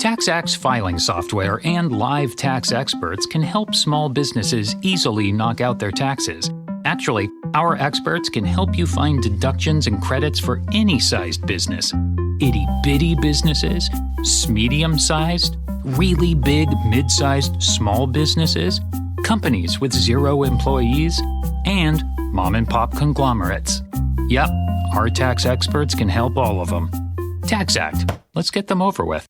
TaxAct's filing software and live tax experts can help small businesses easily knock out their taxes. Actually, our experts can help you find deductions and credits for any sized business. Itty-bitty businesses, medium-sized, really big, mid-sized, small businesses, companies with 0 employees, and mom-and-pop conglomerates. Yep, our tax experts can help all of them. TaxAct. Let's get them over with.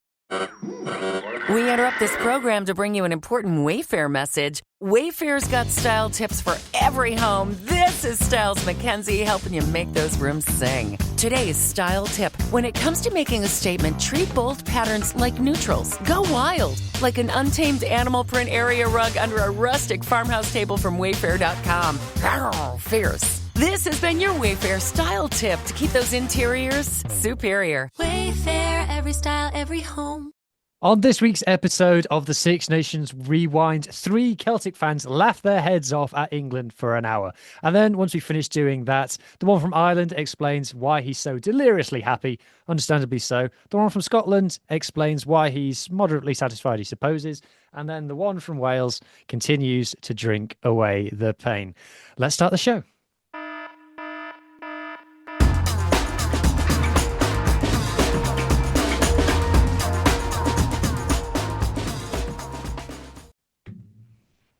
We interrupt this program to bring you an important Wayfair message. Wayfair's got style tips for every home. This is Styles McKenzie helping you make those rooms sing. Today's style tip. When it comes to making a statement, treat bold patterns like neutrals. Go wild, like an untamed animal print area rug under a rustic farmhouse table from Wayfair.com. Arr, fierce. This has been your Wayfair style tip to keep those interiors superior. Wayfair, every style, every home. On this week's episode of the Six Nations Rewind, 3 Celtic fans laughed their heads off at England for an hour. And then once we finish doing that, the one from Ireland explains why he's so deliriously happy, understandably so. The one from Scotland explains why he's moderately satisfied, he supposes. And then the one from Wales continues to drink away the pain. Let's start the show.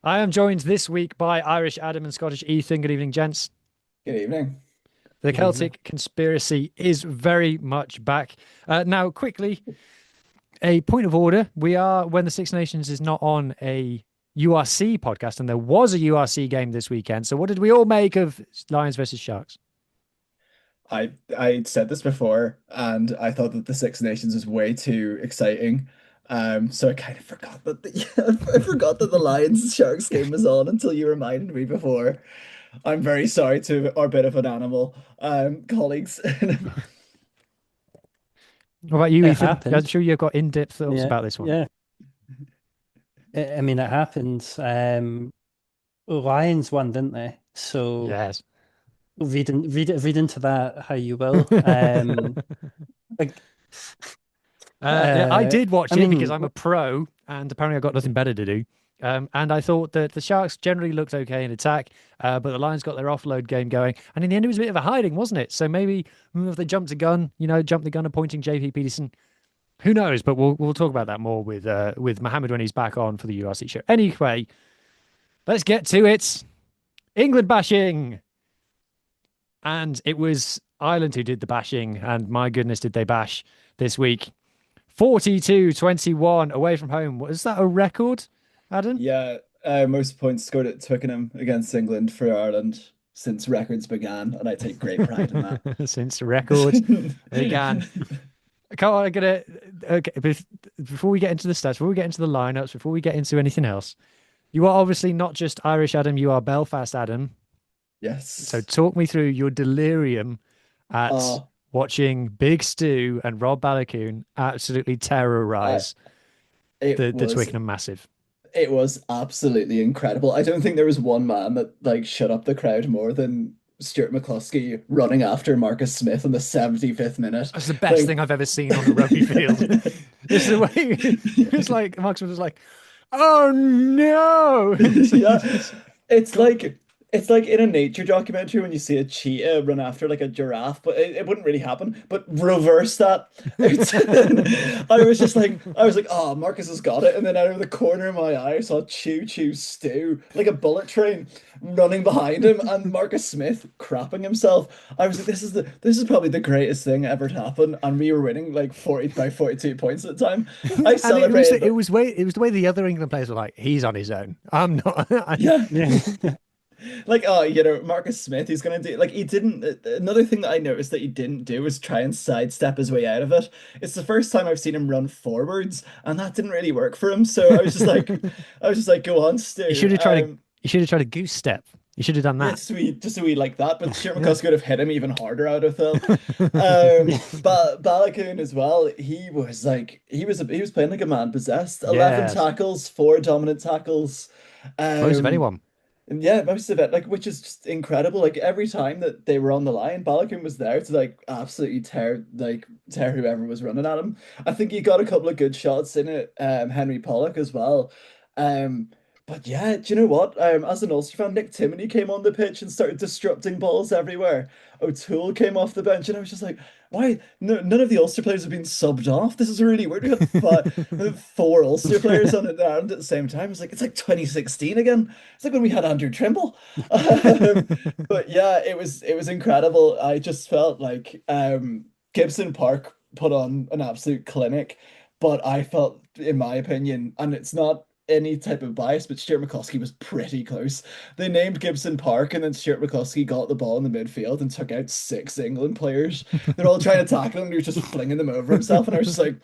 I am joined this week by Irish Adam and Scottish Ethan. Good evening, gents. Good evening. The Celtic conspiracy is very much back. Now, quickly, a point of order. We are, when the Six Nations is not on a URC podcast, and there was a URC game this weekend. So what did we all make of Lions versus Sharks? I said this before, and I thought that the Six Nations was way too exciting. So I kind of forgot that the Lions Sharks game was on until you reminded me before. I'm very sorry to our bit of an animal colleagues. What about you, It Ethan? happened. I'm sure you've got in-depth thoughts about this one. Yeah. I mean, it happened. Lions won, didn't they? So Yes. read into that how you will. Like, I did watch I it mean, because I'm a pro, and apparently I've got nothing better to do. And I thought that the Sharks generally looked okay in attack, but the Lions got their offload game going. And in the end, it was a bit of a hiding, wasn't it? So maybe if they jumped the gun, appointing JP Peterson, who knows? But we'll talk about that more with Mohammed when he's back on for the URC show. Anyway, let's get to it. England bashing. And it was Ireland who did the bashing, and my goodness, did they bash this week. 42-21 away from home. Was that a record, Adam? Yeah, most points scored at Twickenham against England for Ireland since records began, and I take great pride in that. Since records began. Come on, before we get into the stats, before we get into the lineups, before we get into anything else, you are obviously not just Irish Adam, you are Belfast Adam. Yes. So talk me through your delirium at watching Big Stu and Rob Balakoon absolutely terrorize the Twickenham Massive. It was absolutely incredible. I don't think there was one man that shut up the crowd more than Stuart McCluskey running after Marcus Smith in the 75th minute. That's the best thing I've ever seen on a rugby field. It's the way it was like Marcus was like, "Oh no!" It's like in a nature documentary when you see a cheetah run after like a giraffe, but it wouldn't really happen. But reverse that. I was like, oh, Marcus has got it. And then out of the corner of my eye, I saw Choo Choo Stew, like a bullet train, running behind him, and Marcus Smith crapping himself. I was like, this is probably the greatest thing ever to happen. And we were winning like 42 points at the time. I celebrated. It was the way the other England players were like, he's on his own. I'm not. Yeah. Like, Marcus Smith, he's going to do, like, another thing that I noticed that he didn't do was try and sidestep his way out of it. It's the first time I've seen him run forwards, and that didn't really work for him. So I was just like, go on, Stu. You should have tried a goose step. You should have done that. Just a wee like that, but Stuart McCluskey would have hit him even harder out of them. But Balakoon as well, he was playing like a man possessed. 11 tackles, 4 dominant tackles. Most of anyone. And yeah, most of it, like, which is just incredible. Like every time that they were on the line, Balogun was there to like absolutely tear whoever was running at him. I think he got a couple of good shots in it, Henry Pollock as well. Um, but yeah, do you know what? As an Ulster fan, Nick Timoney came on the pitch and started disrupting balls everywhere. O'Toole came off the bench, and I was just like, why? No, none of the Ulster players have been subbed off. This is really weird. We had four Ulster players on it at the same time. It's like 2016 again. It's like when we had Andrew Trimble. But yeah, it was incredible. I just felt like Gibson Park put on an absolute clinic, but I felt, in my opinion, and it's not any type of bias, but Stuart McCloskey was pretty close. They named Gibson Park, and then Stuart McCloskey got the ball in the midfield and took out six England players. They're all trying to tackle him, and he was just flinging them over himself, and I was just like,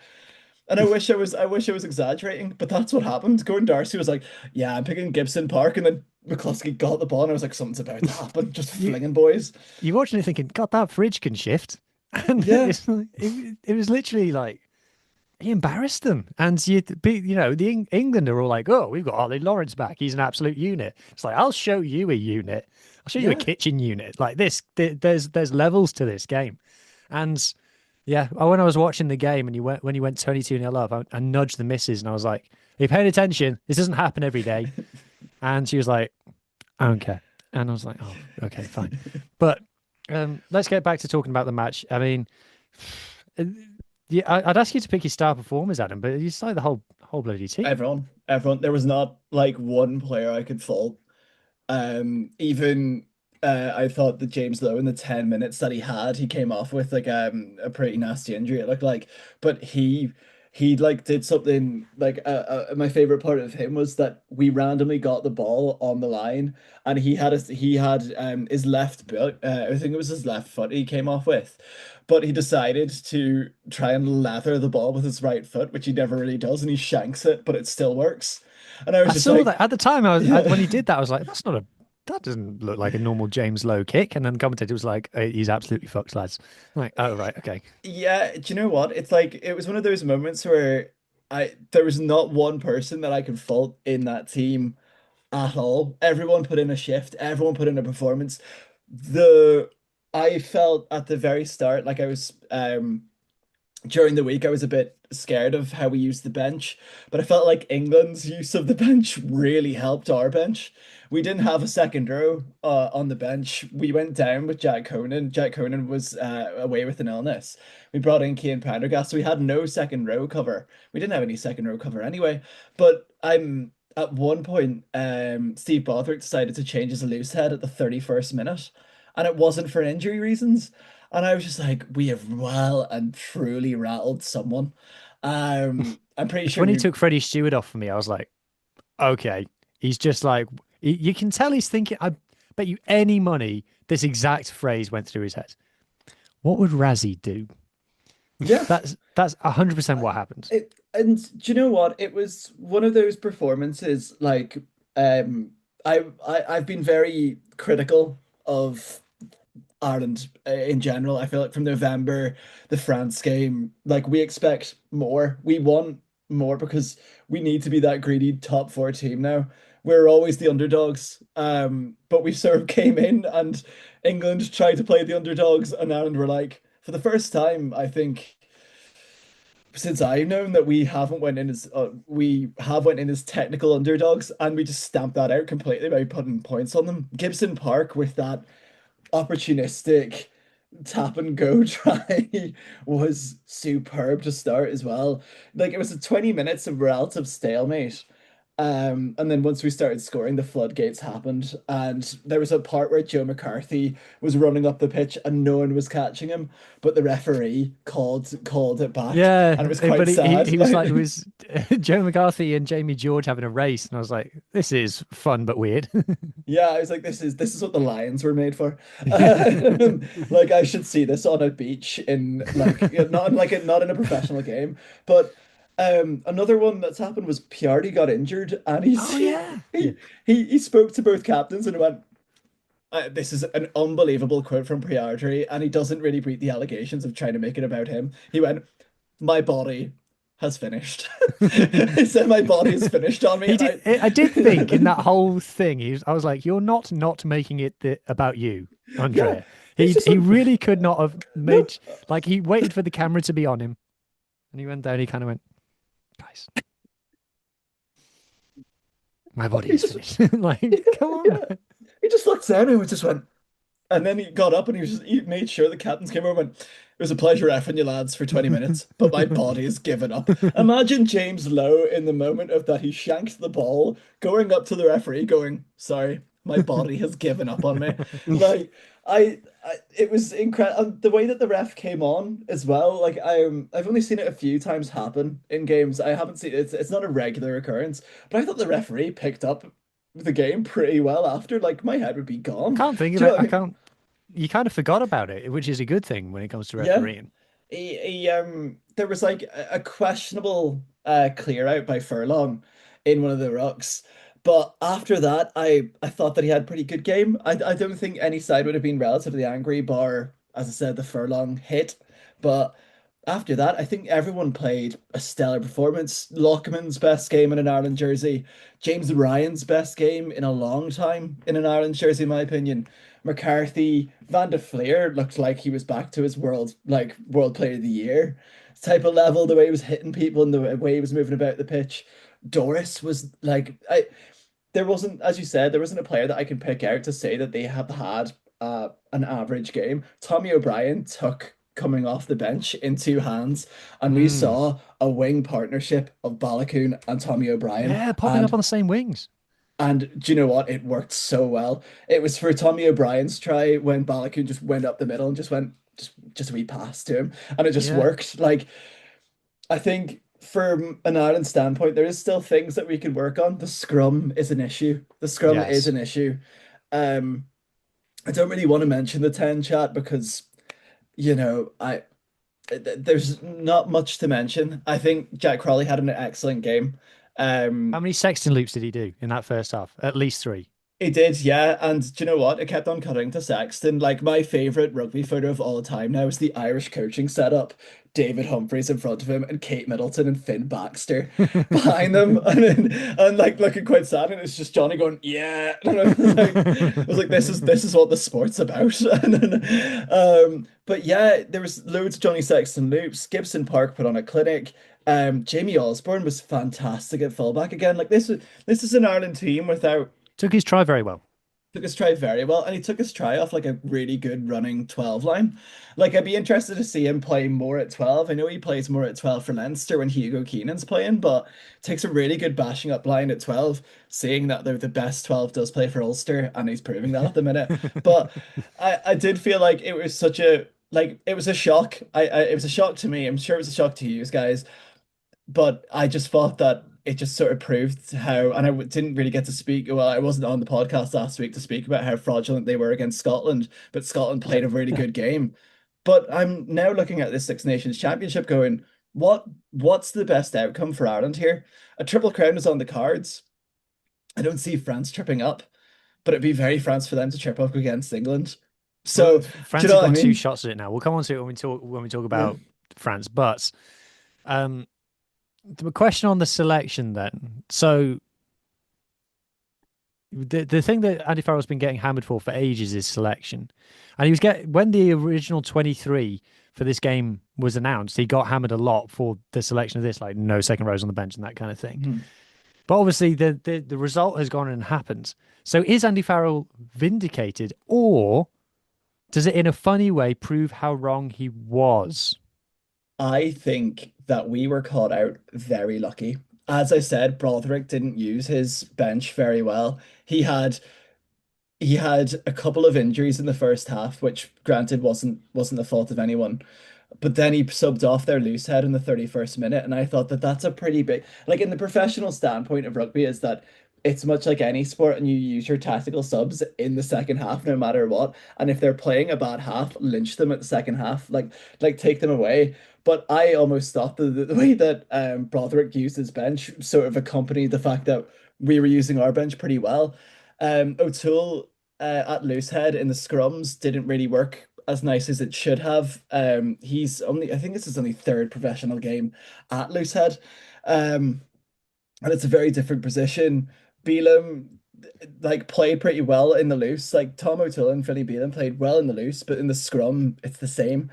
and I wish I was exaggerating, but that's what happened. Gordon Darcy was like, "Yeah, I'm picking Gibson Park," and then McCluskey got the ball, and I was like, "Something's about to happen." Just You flinging boys. you're watching it thinking, God, that fridge can shift. And Yeah, it was literally like he embarrassed them. And England are all like, oh, we've got Ollie Lawrence back. He's an absolute unit. It's like, I'll show you a unit. I'll show you a yeah. kitchen unit. Like this, there's levels to this game. And yeah, when I was watching the game and when you went 22-0 up, I nudged the missus and I was like, are you paying attention? This doesn't happen every day. And she was like, I don't care. And I was like, oh, okay, fine. But let's get back to talking about the match. I mean, yeah, I'd ask you to pick your star performers, Adam, but you started the whole bloody team. Everyone. There was not like one player I could fault. Even I thought that James Lowe in the 10 minutes that he had, he came off with like a pretty nasty injury, it looked like. But he like did something like my favorite part of him was that we randomly got the ball on the line, and he had his left foot, I think it was his left foot he came off with, but he decided to try and lather the ball with his right foot, which he never really does, and he shanks it, but it still works. And I was I just saw like, that at the time. When yeah. he did that, I was like, that doesn't look like a normal James Lowe kick. And then the commentator was like, he's absolutely fucked, lads. I'm like, oh right, okay. Yeah, do you know what? It's like it was one of those moments where there was not one person that I could fault in that team at all. Everyone put in a shift, everyone put in a performance. The I felt at the very start like I was during the week I was a bit scared of how we used the bench, but I felt like England's use of the bench really helped our bench. We didn't have a second row on the bench. We went down with Jack Conan. Jack Conan was away with an illness. We brought in Cian Prendergast, so we had no second row cover. We didn't have any second row cover anyway. But I'm at one point, Steve Bothwick decided to change his loose head at the 31st minute, and it wasn't for injury reasons. And I was just like, we have well and truly rattled someone. I'm pretty It's sure when he you, took Freddie Stewart off for me, I was like, okay. He's just like, you can tell he's thinking, I bet you any money this exact phrase went through his head. What would Razzie do? yeah. That's 100% what happened. And do you know what? It was one of those performances like I've been very critical of Ireland in general. I feel like from November, the France game, like we expect more. We want more because we need to be that greedy top four team now. We're always the underdogs. But we sort of came in and England tried to play the underdogs, and Ireland were like, for the first time, I think since I've known that we have went in as technical underdogs, and we just stamped that out completely by putting points on them. Gibson Park with that opportunistic tap and go try was superb to start as well. Like it was a 20 minutes of relative stalemate. And then once we started scoring, the floodgates happened, and there was a part where Joe McCarthy was running up the pitch and no one was catching him, but the referee called it back, Yeah, and it was quite but sad. he was like, it was Joe McCarthy and Jamie George having a race. And I was like, this is fun but weird. Yeah, I was like, this is what the Lions were made for. Yeah. Like I should see this on a beach in like not in a professional game. But another one that's happened was Piardi got injured, and Oh, yeah. Yeah. he spoke to both captains and went, "This is an unbelievable quote from Piardi," and he doesn't really beat the allegations of trying to make it about him. He went, "My body." has finished. He said my body is finished on me, He and did. I did think in that whole thing, I was like, "You're not making it about you, yeah, Andrea." he's just He went, really could not have no. made like he waited for the camera to be on him, and he went down. He kind of went, "Guys, my body He is just, finished." Like, come on, yeah, man. he just looked down and just went, and then he got up and he made sure the captains came over and went, it was a pleasure effing you lads for 20 minutes, but my body has given up. Imagine James Lowe in the moment of that he shanked the ball, going up to the referee, going, sorry, my body has given up on me. Like it was incredible. The way that the ref came on as well, like I've only seen it a few times happen in games. I haven't seen it's not a regular occurrence, but I thought the referee picked up the game pretty well after. Like my head would be I gone. can't think of Do you it. know what I I mean? can't. You kind of forgot about it, which is a good thing when it comes to Yeah. refereeing. There was like a questionable clear out by Furlong in one of the rucks. But after that, I thought that he had a pretty good game. I don't think any side would have been relatively angry, bar, as I said, the Furlong hit. But after that, I think everyone played a stellar performance. Lockman's best game in an Ireland jersey. James Ryan's best game in a long time in an Ireland jersey, in my opinion. McCarthy, Van de Fleer looked like he was back to his world player of the year type of level, the way he was hitting people and the way he was moving about the pitch. Doris was like I there wasn't, as you said, there wasn't a player that I can pick out to say that they have had an average game. Tommy O'Brien took coming off the bench in two hands, and we Mm. saw a wing partnership of Balakoon and Tommy O'Brien. Yeah, popping up on the same wings. And do you know what? It worked so well. It was for Tommy O'Brien's try when Balakoon just went up the middle and just went just a wee pass to him, and it just Yeah. worked. Like I think from an Ireland standpoint, there is still things that we can work on. The scrum is an issue. The scrum is Yes. an issue. Um, I don't really want to mention the 10 chat because, I there's not much to mention. I think Jack Crowley had an excellent game. How Um, many Sexton loops did he do in that first half? At least three. He did, yeah. And do you know what? It kept on cutting to Sexton. Like my favorite rugby photo of all time now is the Irish coaching setup. David Humphreys in front of him and Kate Middleton and Finn Baxter behind them, and like looking quite sad. And it's just Johnny going, "Yeah." And I was like, "This is what the sport's about." And then, but yeah, there was loads of Johnny Sexton loops. Gibson Park put on a clinic. Jamie Osborne was fantastic at fullback again. Like this is an Ireland team without Took his try very well. took his try very well, and he took his try off like a really good running 12 line. Like I'd be interested to see him play more at 12. I know he plays more at 12 for Leinster when Hugo Keenan's playing, but takes a really good bashing up line at 12, seeing that they're the best 12 does play for Ulster, and he's proving that at the minute. But I did feel like it was such a like it was a shock. It was a shock to me. I'm sure it was a shock to you guys, but I just thought that it just sort of proved how, and didn't really get to speak. Well, I wasn't on the podcast last week to speak about how fraudulent they were against Scotland, but Scotland played a really good game. But I'm now looking at this Six Nations Championship going, what's the best outcome for Ireland here? A triple crown is on the cards. I don't see France tripping up, but it'd be very France for them to trip up against England. Well, So, do you France know have what I got two mean? shots at it now. We'll come on to it when we talk Yeah. about France. But um, the question on the selection then. So the thing that Andy Farrell's been getting hammered for ages is selection, and he was when the original 23 for this game was announced, he got hammered a lot for the selection of this, like no second rows on the bench and that kind of thing. Mhm. But obviously the result has gone and happened. So is Andy Farrell vindicated, or does it in a funny way prove how wrong he was? I think that we were caught out very lucky. As I said, Broderick didn't use his bench very well. He had a couple of injuries in the first half, which granted wasn't the fault of anyone. But then he subbed off their loose head in the 31st minute, and I thought that that's a pretty big, like in the professional standpoint of rugby, is that it's much like any sport, and you use your tactical subs in the second half no matter what. And if they're playing a bad half, lynch them at the second half, like take them away. But I almost thought the way that Broderick used his bench sort of accompanied the fact that we were using our bench pretty well. O'Toole at loosehead in the scrums didn't really work as nice as it should have. He's only, I think this is only third professional game at Loosehead. Um, and it's a very different position. Beelum like played pretty well in the loose. Like Tom O'Toole and Philly Beelum played well in the loose, but in the scrum, it's the same.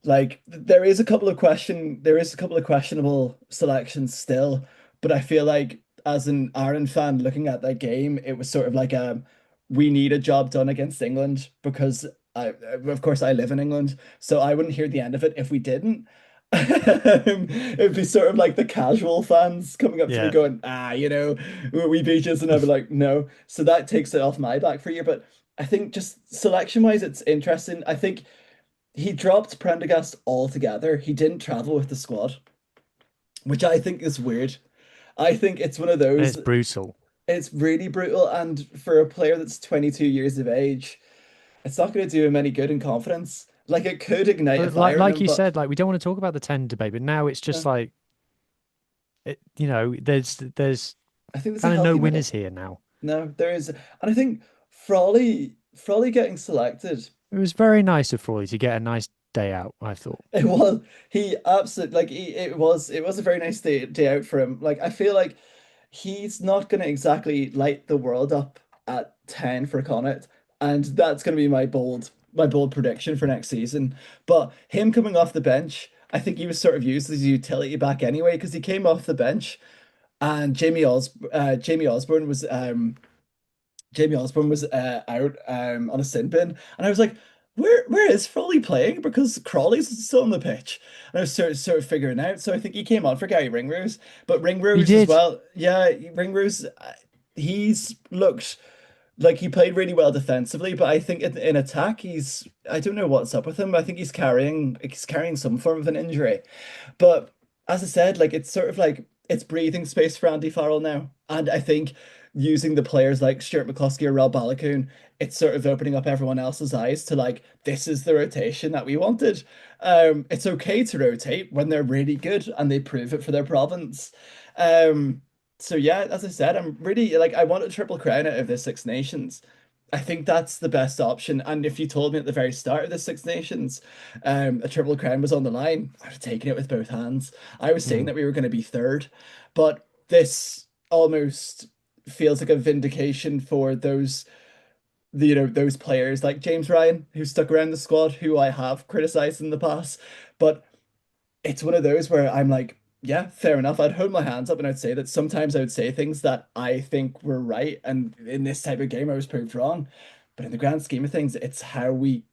Like there is a couple of questionable selections still, but I feel like as an Ireland fan looking at that game, it was sort of like we need a job done against England because of course I live in England, so I wouldn't hear the end of it if we didn't. It'd be sort of like the casual fans coming up to me Yeah. going, we beat us, and I'd be like, no. So that takes it off my back for you. But I think just selection wise, it's interesting. I think he dropped Prendergast altogether. He didn't travel with the squad, which I think is weird. I think it's one of those, It's brutal. it's really brutal. And for a player that's 22 years of age, it's not going to do him any good in confidence. Like it could ignite a But fire in like him, you but said, like we don't want to talk about the 10 debate, but now it's yeah, just like there's I think there's a kind of no healthy winners middle. here now. No, there is. And I think Frawley getting selected. It was very nice of Frawley to get a nice day out, I thought. It was he absolutely like it was a very nice day out for him. Like I feel like he's not gonna exactly light the world up at 10 for Connacht, and that's gonna be my bold prediction for next season. But him coming off the bench, I think he was sort of used as a utility back anyway, because he came off the bench and Jamie Osborne was out on a sin bin, and I was like, where is Foley playing? Because Crawley's still on the pitch, and I was sort of figuring out. So I think he came on for Gary Ringrose, but He Ringrose as did. well. Yeah, Ringrose, he's looked like he played really well defensively, but I think in attack I don't know what's up with him. I think he's carrying some form of an injury. But as I said, like it's sort of like it's breathing space for Andy Farrell now. And I think using the players like Stuart McCloskey or Rob Balakoon, it's sort of opening up everyone else's eyes to like, this is the rotation that we wanted. It's okay to rotate when they're really good and they prove it for their province. So yeah, as I said, I'm really like I want a triple crown out of the Six Nations. I think that's the best option. And if you told me at the very start of the Six Nations, a triple crown was on the line, I'd have taken it with both hands. I was saying Mm. that we were going to be third, but this almost feels like a vindication for those players like James Ryan, who stuck around the squad, who I have criticized in the past. But it's one of those where I'm like, yeah, fair enough. I'd hold my hands up and I'd say that sometimes I would say things that I think were right, and in this type of game I was proved wrong. But in the grand scheme of things, it's how we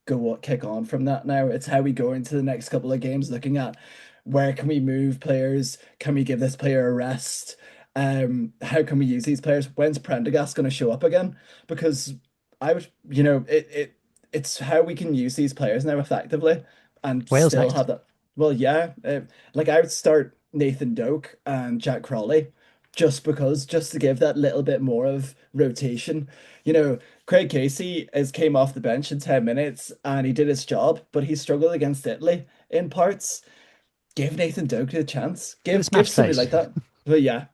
kick on from that now. It's how we go into the next couple of games looking at where can we move players? Can we give this player a rest? How can we use these players? When's Prendergast going to show up again? Because I would, it's how we can use these players now effectively and Wales still next. have that. Well, yeah, like I would start Nathan Doak and Jack Crawley just to give that little bit more of rotation. Craig Casey has came off the bench in 10 minutes and he did his job, but he struggled against Italy in parts. Give Nathan Doak a chance. With a Give smashed somebody face. like that. But yeah,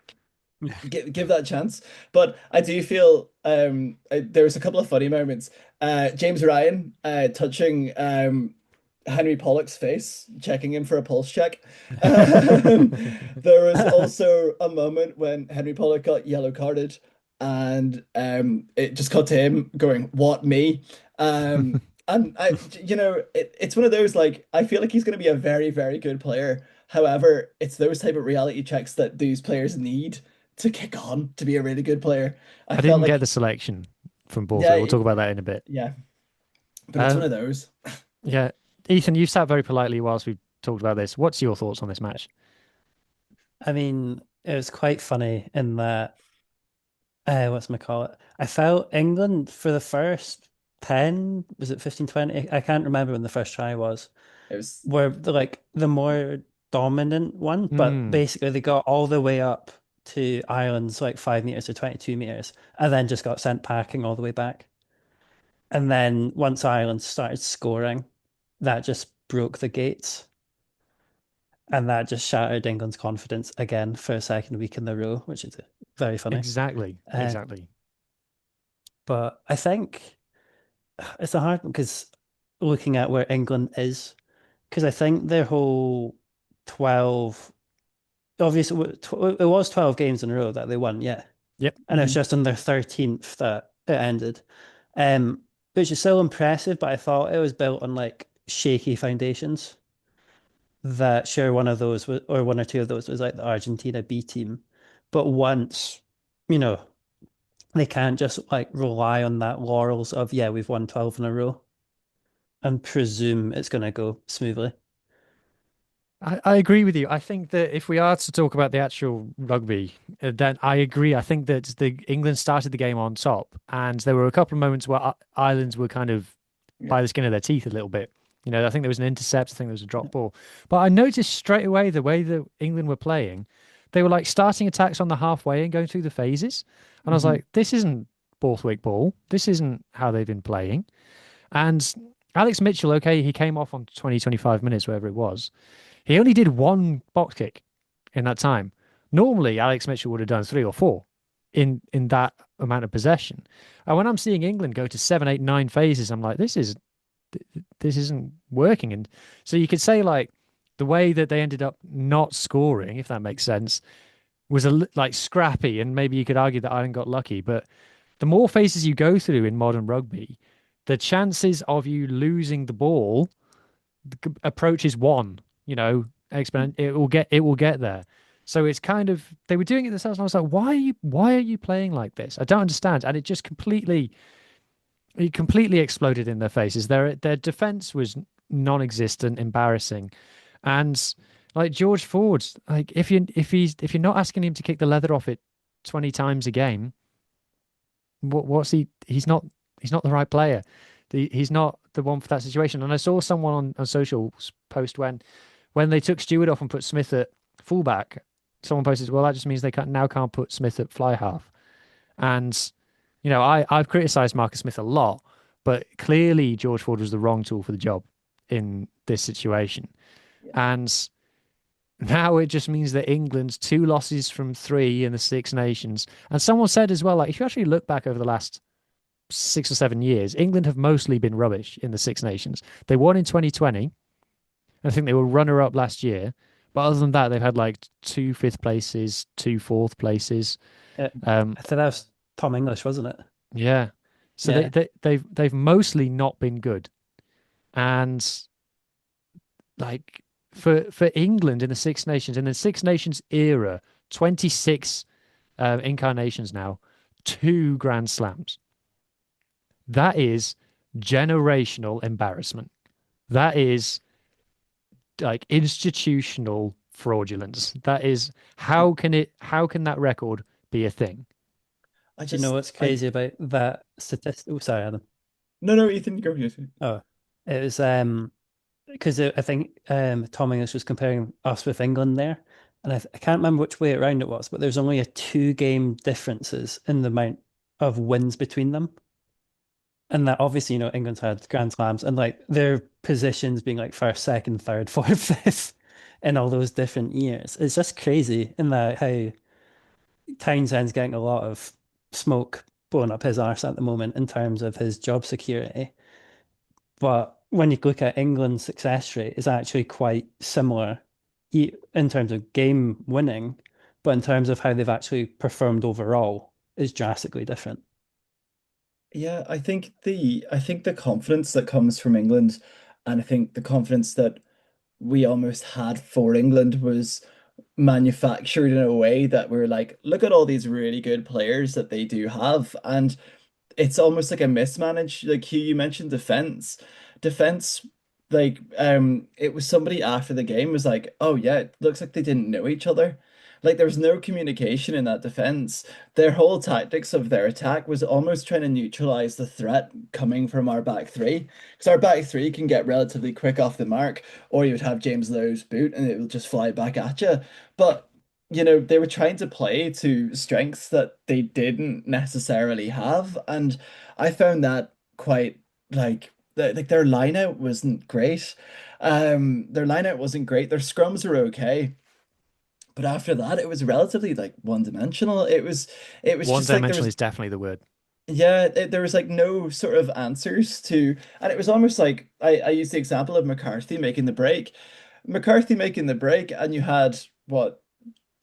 give that chance. But I do feel there was a couple of funny moments. James Ryan touching Henry Pollock's face, checking him for a pulse check. There was also a moment when Henry Pollock got yellow carded, and it just cut to him going, "What, me?" And it's one of those like I feel like he's going to be a very, very good player. However, it's those type of reality checks that these players need to kick on to be a really good player. I I felt didn't get like, the selection from Borthwick. yeah, We'll talk about that in a bit. yeah, but it's one Um, of those. yeah, Ethan, you've sat very politely whilst we've talked about this. What's your thoughts on this match? I mean, it was quite funny in that, what's my call it? I felt England for the first 10, was it 15, 20? I can't remember when the first try was, It was were like the more dominant one, but Mm, basically they got all the way up to Ireland's like 5 meters or 22 meters, and then just got sent packing all the way back. And then once Ireland started scoring, that just broke the gates. And that just shattered England's confidence again for a second week in a row, which is very funny. exactly, Uh, exactly. but I think it's a hard one because, looking at where England is, because I think their whole 12, obviously, it was 12 games in a row that they won, yeah. Yep. And it's just on their 13th that it ended. Which is still impressive, but I thought it was built on like shaky foundations. That sure one of those was, or one or two of those was like the Argentina B team. But once, you know, they can't just like rely on that laurels of, yeah, we've won 12 in a row and presume it's going to go smoothly. I agree with you. I think that if we are to talk about the actual rugby, then I agree. I think that the England started the game on top, and there were a couple of moments where Ireland were kind of Yeah. by the skin of their teeth a little bit. I think there was an intercept. I think there was a drop ball. But I noticed straight away the way that England were playing, they were like starting attacks on the halfway and going through the phases. And I was Mhm. like, this isn't Borthwick ball. This isn't how they've been playing. And Alex Mitchell, okay, he came off on 20, 25 minutes, wherever it was. He only did one box kick in that time. Normally, Alex Mitchell would have done three or four in that amount of possession. And when I'm seeing England go to 7, 8, 9 phases, I'm like, this isn't working. And so you could say like the way that they ended up not scoring, if that makes sense, was like scrappy, and maybe you could argue that Ireland got lucky. But the more phases you go through in modern rugby, the chances of you losing the ball approaches one. Exponent. It will get there. So it's kind of they were doing it themselves, and I was like, why are you playing like this? I don't understand. And it completely exploded in their faces. Their defense was non-existent, embarrassing, and like George Ford, like if you're not asking him to kick the leather off it 20 times a game, what's he? He's not the right player. He's not the one for that situation. And I saw someone on social post when they took Stewart off and put Smith at fullback. Someone posted, well, that just means they now can't put Smith at fly half. And I've criticised Marcus Smith a lot, but clearly George Ford was the wrong tool for the job in this situation. Yeah. And now it just means that England's 2 losses from 3 in the Six Nations. And someone said as well, like if you actually look back over the last 6 or 7 years, England have mostly been rubbish in the Six Nations. They won in 2020. I think they were runner up last year. But other than that, they've had like 2 fifth places, 2 fourth places. I Um, think that was Tom English, wasn't it? yeah. So Yeah. they've mostly not been good. And like for England in the Six Nations era, 26 incarnations now, 2 Grand Slams. That is generational embarrassment. That is like institutional fraudulence. That is how can that record be a thing? I Do you know just what's I crazy about that statistic? Oh, sorry, Adam. no, Ethan, go. Ethan. Oh, it was because I think Tom English was comparing us with England there, and I can't remember which way around it was, but there's only a 2 game differences in the amount of wins between them, and that obviously England's had Grand Slams and like their positions being like first, second, third, fourth, fifth in all those different years. It's just crazy in that how Townsend's getting a lot of smoke blowing up his arse at the moment in terms of his job security. But when you look at England's success rate, is actually quite similar in terms of game winning, but in terms of how they've actually performed overall is drastically different. Yeah, I think the confidence that comes from England, and I think the confidence that we almost had for England was manufactured in a way that we're like, look at all these really good players that they do have, and it's almost like a mismanaged, like Hugh, you mentioned defense, like it was somebody after the game was like, oh yeah, it looks like they didn't know each other. Like there was no communication in that defense. Their whole tactics of their attack was almost trying to neutralize the threat coming from our back three, because our back three can get relatively quick off the mark, or you would have James Lowe's boot and it will just fly back at you. But they were trying to play to strengths that they didn't necessarily have, and I found that quite like their line out wasn't great. Their line out wasn't great. Their scrums were okay, but after that, it was relatively like one dimensional. It was One just like there dimensional was is definitely the word. Yeah, there was like no sort of answers to, and it was almost like I used the example of McCarthy making the break. McCarthy making the break, and you had what,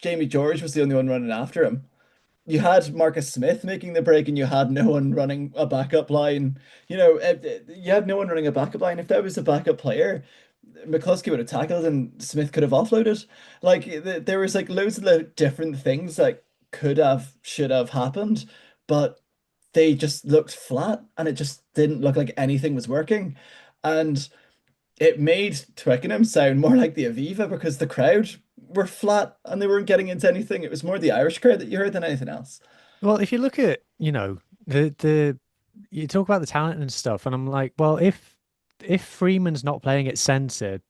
Jamie George was the only one running after him. You had Marcus Smith making the break, and you had no one running a backup line. You had no one running a backup line. If there was a backup player, McCluskey would have tackled and Smith could have offloaded. Like there was like loads of the different things that could have, should have happened, but they just looked flat and it just didn't look like anything was working. And it made Twickenham sound more like the Aviva because the crowd were flat and they weren't getting into anything. It was more the Irish crowd that you heard than anything else. Well, if you look at, the you talk about the talent and stuff, and I'm like, well, if Freeman's not playing at centre,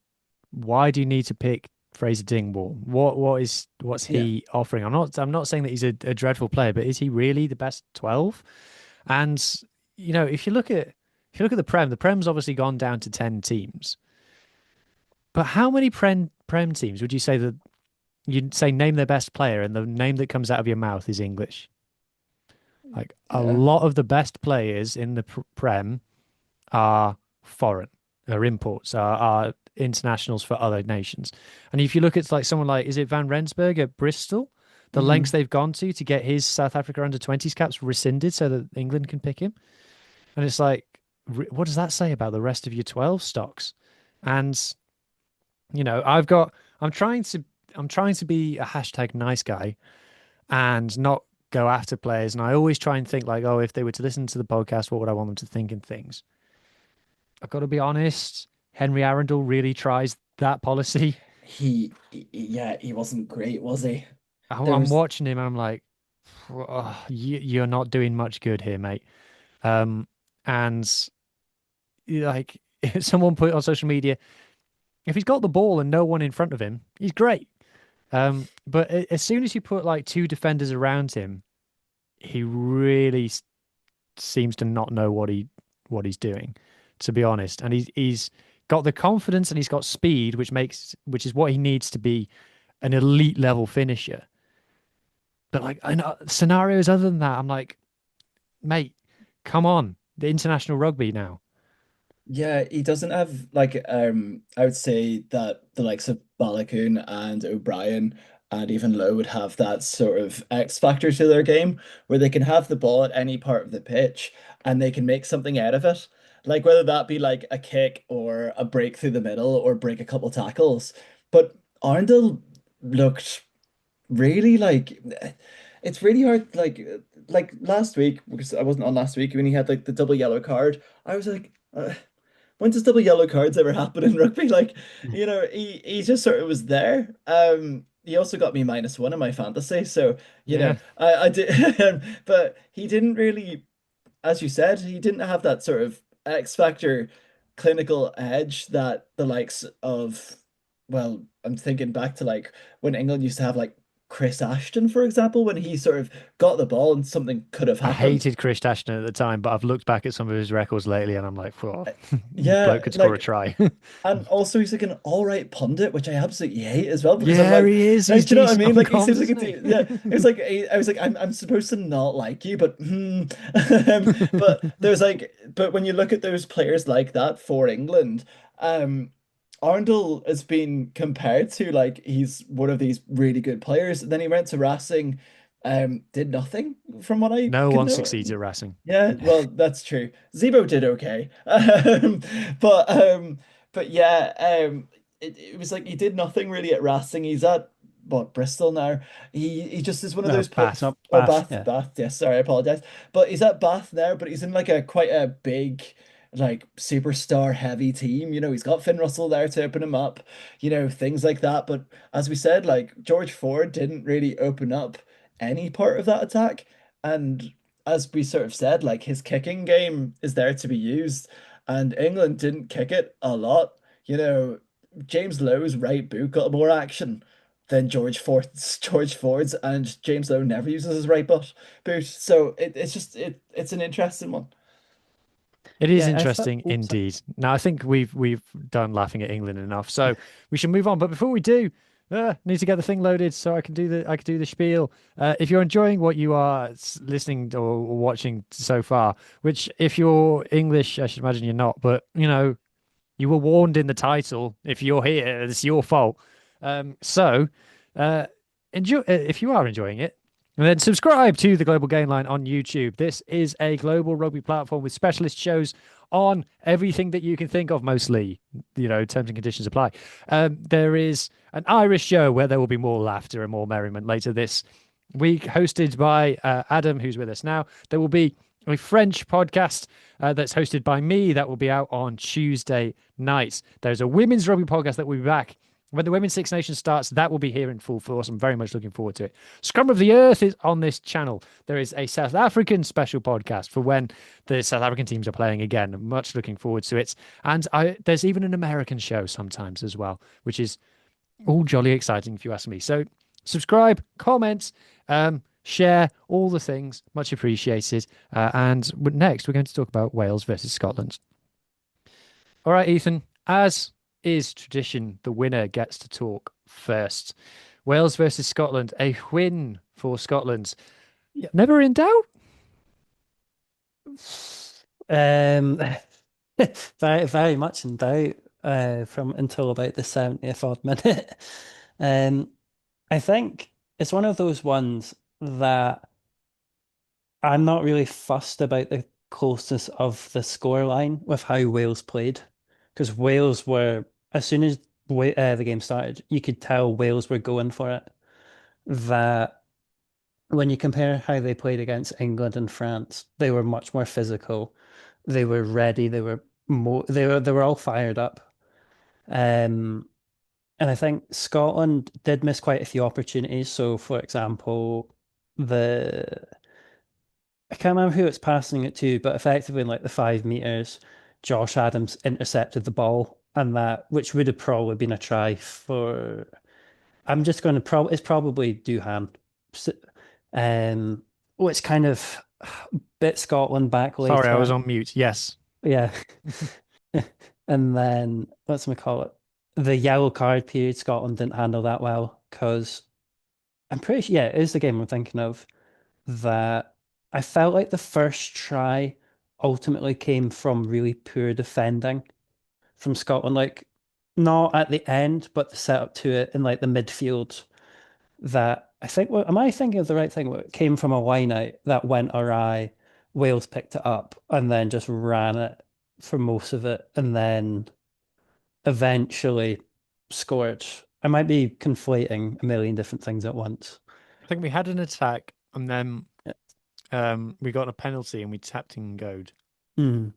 why do you need to pick Fraser Dingwall? What's Yeah. he offering? I'm not saying that he's a dreadful player, but is he really the best 12? And if you look at the Prem's obviously gone down to 10 teams. But how many Prem teams would you say that you'd say name their best player and the name that comes out of your mouth is English? Like a Yeah. lot of the best players in the Prem are foreign, are imports, are internationals for other nations. And if you look at like someone like, is it Van Rensburg at Bristol? The lengths Hmm. they've gone to get his South Africa under 20s caps rescinded so that England can pick him. And it's like, what does that say about the rest of your 12 stocks? And, I've got, I'm trying to be a hashtag nice guy and not go after players. And I always try and think like, oh, if they were to listen to the podcast, what would I want them to think and things? I've got to be honest. Henry Arundel really tries that policy. Yeah, he wasn't great, was he? There I'm was, watching him and I'm like, oh, you're not doing much good here, mate. And like someone put on social media, if he's got the ball and no one in front of him, he's great. But as soon as you put like two defenders around him, he really seems to not know what he's doing, to be honest. And he's got the confidence and he's got speed, which is what he needs to be an elite level finisher. But like I know scenarios other than that, I'm like, mate, come on, the international rugby now. yeah, he doesn't have like I would say that the likes of Balakoon and O'Brien and even Lowe would have that sort of X factor to their game where they can have the ball at any part of the pitch and they can make something out of it. Like whether that be like a kick or a break through the middle or break a couple tackles. But Arndell looked really like, it's really hard like last week because I wasn't on last week when he had like the double yellow card. I was like when does double yellow cards ever happen in rugby? Like, he just sort of was there. He also got me -1 in my fantasy, so Yeah, I did, but he didn't really, as you said, he didn't have that sort of X factor clinical edge that the likes of, well, I'm thinking back to like when England used to have like Chris Ashton, for example, when he sort of got the ball and something could have I happened. hated Chris Ashton at the time, but I've looked back at some of his records lately, and I'm like, oh, bloke Yeah, could score a like, try. and also he's like an all right pundit, which I absolutely hate as well because I'm Yeah, like, he is. He's do you know what I decent mean? on Like he seems comms, like a isn't dude. Yeah, it was like I was like I'm supposed to not like you, but but he? there's like, but when you look at those players like that for England, um, Arndell has been compared to like he's one of these really good players. Then he went to Racing, did nothing from what I No could one know. succeeds at racing. Yeah, well, that's true. Zebo did okay. But yeah, it was like he did nothing really at Racing. He's at what, Bristol now. He just is one of No, those Bath, players. not Oh, Bath. Bath, Yeah. Bath. Yes, sorry, I apologize. But he's at Bath now, but he's in like a quite a big, like superstar heavy team. He's got Finn Russell there to open him up, things like that. But as we said, like George Ford didn't really open up any part of that attack. And as we sort of said, like his kicking game is there to be used, and England didn't kick it a lot. James Lowe's right boot got more action than George Ford's, and James Lowe never uses his right boot. So it's an interesting one. It is Yeah, I thought. interesting Sorry. indeed. Now, I think we've done laughing at England enough, so we should move on. But before we do, Need to get the thing loaded so I can do the spiel. If you're enjoying what you are listening or watching so far, which if you're English, I should imagine you're not, but you were warned in the title. If you're here, it's your fault. So uh, enjoy if you are enjoying it. And then subscribe to the Global Game Line on YouTube. This is a global rugby platform with specialist shows on everything that you can think of, mostly, terms and conditions apply. There is an Irish show where there will be more laughter and more merriment later this week, hosted by Adam, who's with us now. There will be a French podcast that's hosted by me that will be out on Tuesday night. There's a women's rugby podcast that will be back when the Women's Six Nations starts. That will be here in full force. I'm very much looking forward to it. Scrum of the Earth is on this channel. There is a South African special podcast for when the South African teams are playing again. I'm much looking forward to it. And there's even an American show sometimes as well, which is all jolly exciting if you ask me. So subscribe, comment, share, all the things. Much appreciated. And next, we're going to talk about Wales versus Scotland. All right, Ethan, as is tradition, the winner gets to talk first. Wales versus Scotland, a win for Scotland. Never in doubt? Very, very much in doubt from until about the 70th odd minute. I think it's one of those ones that I'm not really fussed about the closeness of the scoreline with how Wales played, because Wales were, as soon as the game started, you could tell Wales were going for it. That when you compare how they played against England and France, they were much more physical. They were ready. They were they were all fired up. And I think Scotland did miss quite a few opportunities. So, for example, the I can't remember who it's passing it to, but effectively in like the 5 meters, Josh Adams intercepted the ball, and that which would have probably been a try for. I'm just going to it's probably Duhan. Which kind of bit Scotland back later. Sorry, I was on mute. Yes. Yeah. And then what's we call it? The yellow card period, Scotland didn't handle that well because I'm pretty sure, yeah, it is the game I'm thinking of, that I felt like the first try ultimately came from really poor defending from Scotland, like not at the end, but the setup to it in like the midfield. That I think, am I thinking of the right thing? It came from a line out that went awry. Wales picked it up and then just ran it for most of it, and then eventually scored. I might be conflating a million different things at once. I think we had an attack and then Yeah. we got a penalty and we tapped and goed. Mm.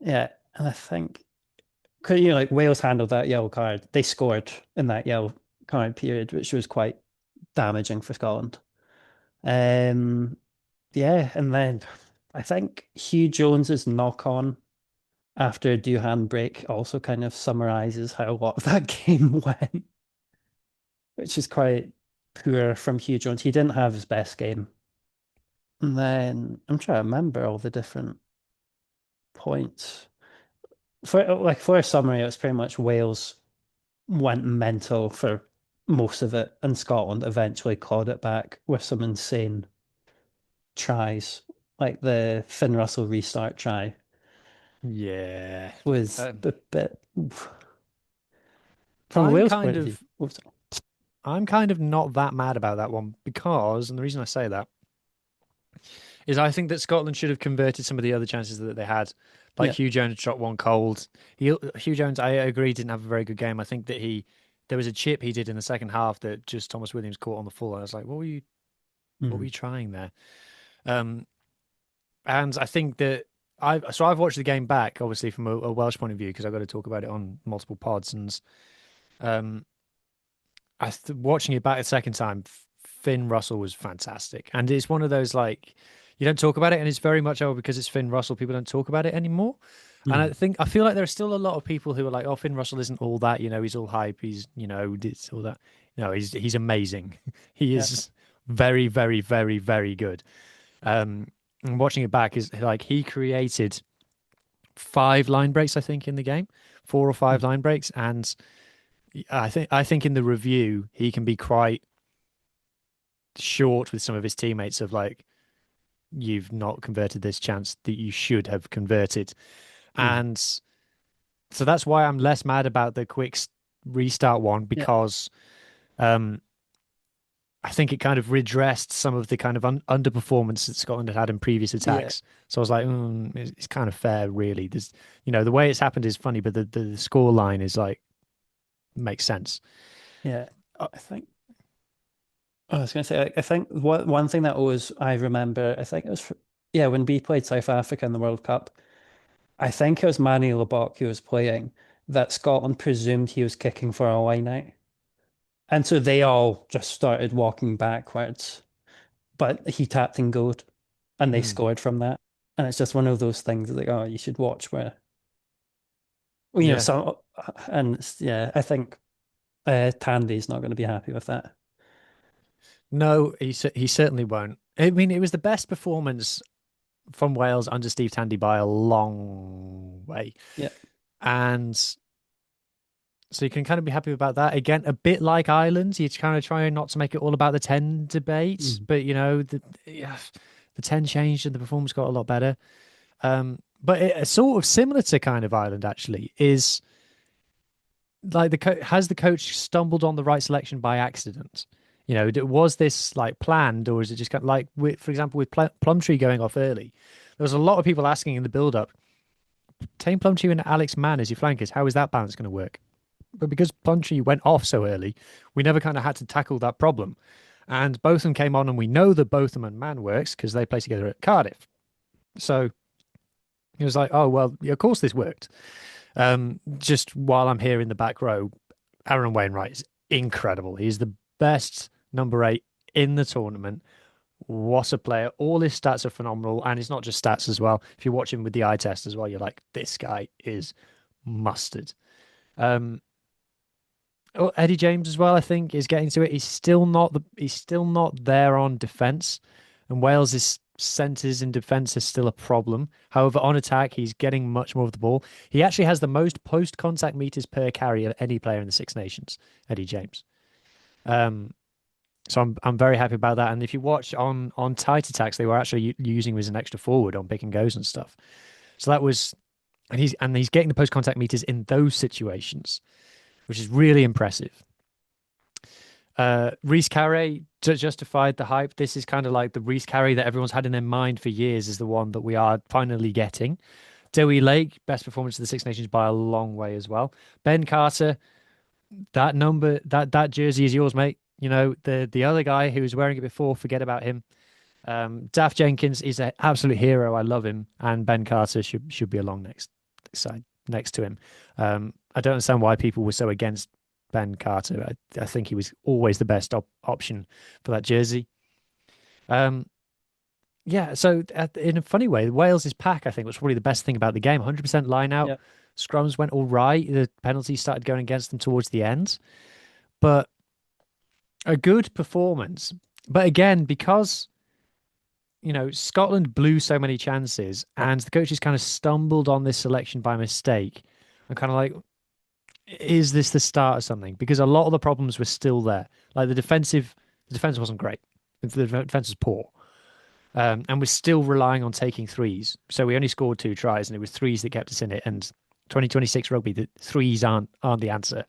Yeah, and I think, because like Wales handled that yellow card, they scored in that yellow card period, which was quite damaging for Scotland. Yeah, and then I think Hugh Jones's knock on after a Duhan break also kind of summarizes how a lot of that game went, which is quite poor from Hugh Jones. He didn't have his best game. And then I'm trying to remember all the different points. For a summary, it was pretty much Wales went mental for most of it, and Scotland eventually clawed it back with some insane tries, like the Finn Russell restart try. Yeah. Was a bit from I'm Wales' kind point of of view. I'm kind of not that mad about that one because, and the reason I say that is I think that Scotland should have converted some of the other chances that they had. Like Yeah. Hugh Jones shot one cold. Hugh Jones, I agree, didn't have a very good game. I think that there was a chip he did in the second half that just Thomas Williams caught on the full. And I was like, what were you trying there? And I think that I've watched the game back, obviously from a Welsh point of view, because I've got to talk about it on multiple pods. And watching it back the second time, Finn Russell was fantastic, and it's one of those like you don't talk about it, and it's very much because it's Finn Russell, people don't talk about it anymore. And I feel like there are still a lot of people who are like, oh, Finn Russell isn't all that, he's all hype, he's it's all that. No, he's amazing. He is very, very, very, very good. And watching it back is like he created 5 line breaks, I think, in the game, 4 or 5 line breaks, and I think in the review he can be quite short with some of his teammates of like, you've not converted this chance that you should have converted. Mm. And so that's why I'm less mad about the quick restart one, Yeah, because um, I think it kind of redressed some of the kind of underperformance that Scotland had had in previous yeah, attacks. So I was like, it's kind of fair, really. There's, the way it's happened is funny, but the score line is like, makes sense. yeah. Uh, I think I was going to say, like, I think one thing that always I remember, I think it was, yeah, when we played South Africa in the World Cup, I think it was Manny Lebok who was playing, that Scotland presumed he was kicking for a line out. And so they all just started walking backwards, but he tapped and goaled and they mm, scored from that. And it's just one of those things like, oh, you should watch where, well, yeah. some, and yeah, I think Tandy's not going to be happy with that. No, he certainly won't. I mean, it was the best performance from Wales under Steve Tandy by a long way. Yeah. And so you can kind of be happy about that. Again, a bit like Ireland, you're kind of trying not to make it all about the 10 debate, Mm. but yeah, the 10 changed and the performance got a lot better. But sort of similar to kind of Ireland actually is like has the coach stumbled on the right selection by accident? Was this like planned, or is it just kind of like, for example, with Plumtree going off early? There was a lot of people asking in the build-up, Tame Plumtree and Alex Mann as your flankers, how is that balance going to work? But because Plumtree went off so early, we never kind of had to tackle that problem. And Botham came on, and we know that Botham and Mann works because they play together at Cardiff. So it was like, oh, well, of course this worked. Just while I'm here in the back row, Aaron Wainwright is incredible. He's the best number 8 in the tournament. What a player. All his stats are phenomenal. And it's not just stats as well. If you watch him with the eye test as well, you're like, this guy is mustard. Um, Eddie James as well, I think, is getting to it. He's still not there on defense, and Wales's centres in defense is still a problem. However, on attack, he's getting much more of the ball. He actually has the most post-contact meters per carry of any player in the Six Nations, Eddie James. Um, so I'm very happy about that. And if you watch on tight attacks, they were actually using him as an extra forward on pick and goes and stuff. So that was, and he's getting the post-contact meters in those situations, which is really impressive. Reese Carey justified the hype. This is kind of like the Reese Carey that everyone's had in their mind for years is the one that we are finally getting. Dewey Lake, best performance of the Six Nations by a long way as well. Ben Carter, that jersey is yours, mate. The other guy who was wearing it before, forget about him. Daft Jenkins is an absolute hero. I love him, and Ben Carter should be along next to him. I don't understand why people were so against Ben Carter. I think he was always the best option for that jersey. Yeah, so in a funny way, Wales's pack, I think, was probably the best thing about the game. 100% line out. Yeah. Scrums went all right. The penalties started going against them towards the end. But a good performance. But again, because, Scotland blew so many chances and the coaches kind of stumbled on this selection by mistake, I'm kind of like, is this the start of something? Because a lot of the problems were still there. Like the defense wasn't great. The defense was poor. And we're still relying on taking threes. So we only scored 2 tries, and it was threes that kept us in it. And 2026 rugby, the threes aren't the answer.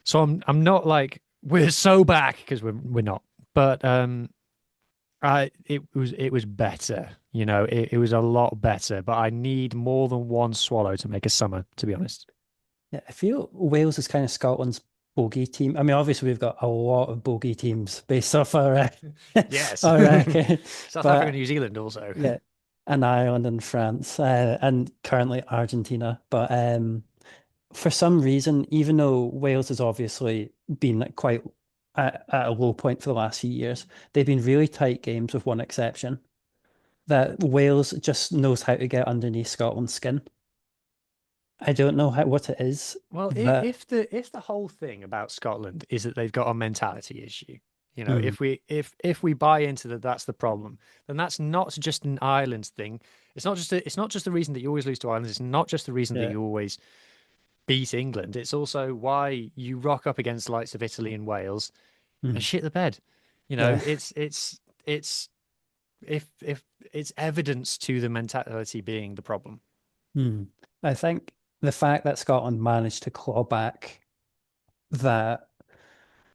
So I'm not like we're so back, because we're not. But it was better. It was a lot better. But I need more than one swallow to make a summer, to be honest. Yeah, I feel Wales is kind of Scotland's bogey team. I mean, obviously we've got a lot of bogey teams based off our Yes. our South Africa and New Zealand also. yeah, and Ireland and France, and currently Argentina. But for some reason, even though Wales has obviously been quite at a low point for the last few years, they've been really tight games with one exception. That Wales just knows how to get underneath Scotland's skin. I don't know what it is. Well, That if the whole thing about Scotland is that they've got a mentality issue, Mm, if we buy into that, that's the problem, then that's not just an Ireland thing. It's not just the reason that you always lose to Ireland. It's not just the reason that yeah, you always beat England. It's also why you rock up against the likes of Italy and Wales and Mm. shit the bed. You know, Yeah. it's if it's evidence to the mentality being the problem. Mm. I think the fact that Scotland managed to claw back that,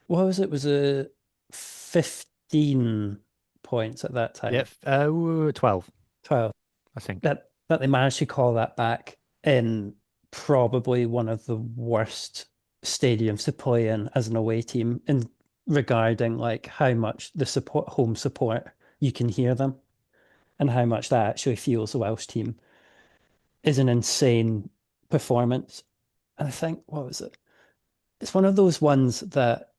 what was it? Was it 15 points at that time? Yeah, 12, 12. I think. That they managed to call that back in probably one of the worst stadiums to play in as an away team, in regarding like how much the support, home support, you can hear them, and how much that actually feels the Welsh team, is an insane performance. And I think, what was it? It's one of those ones that,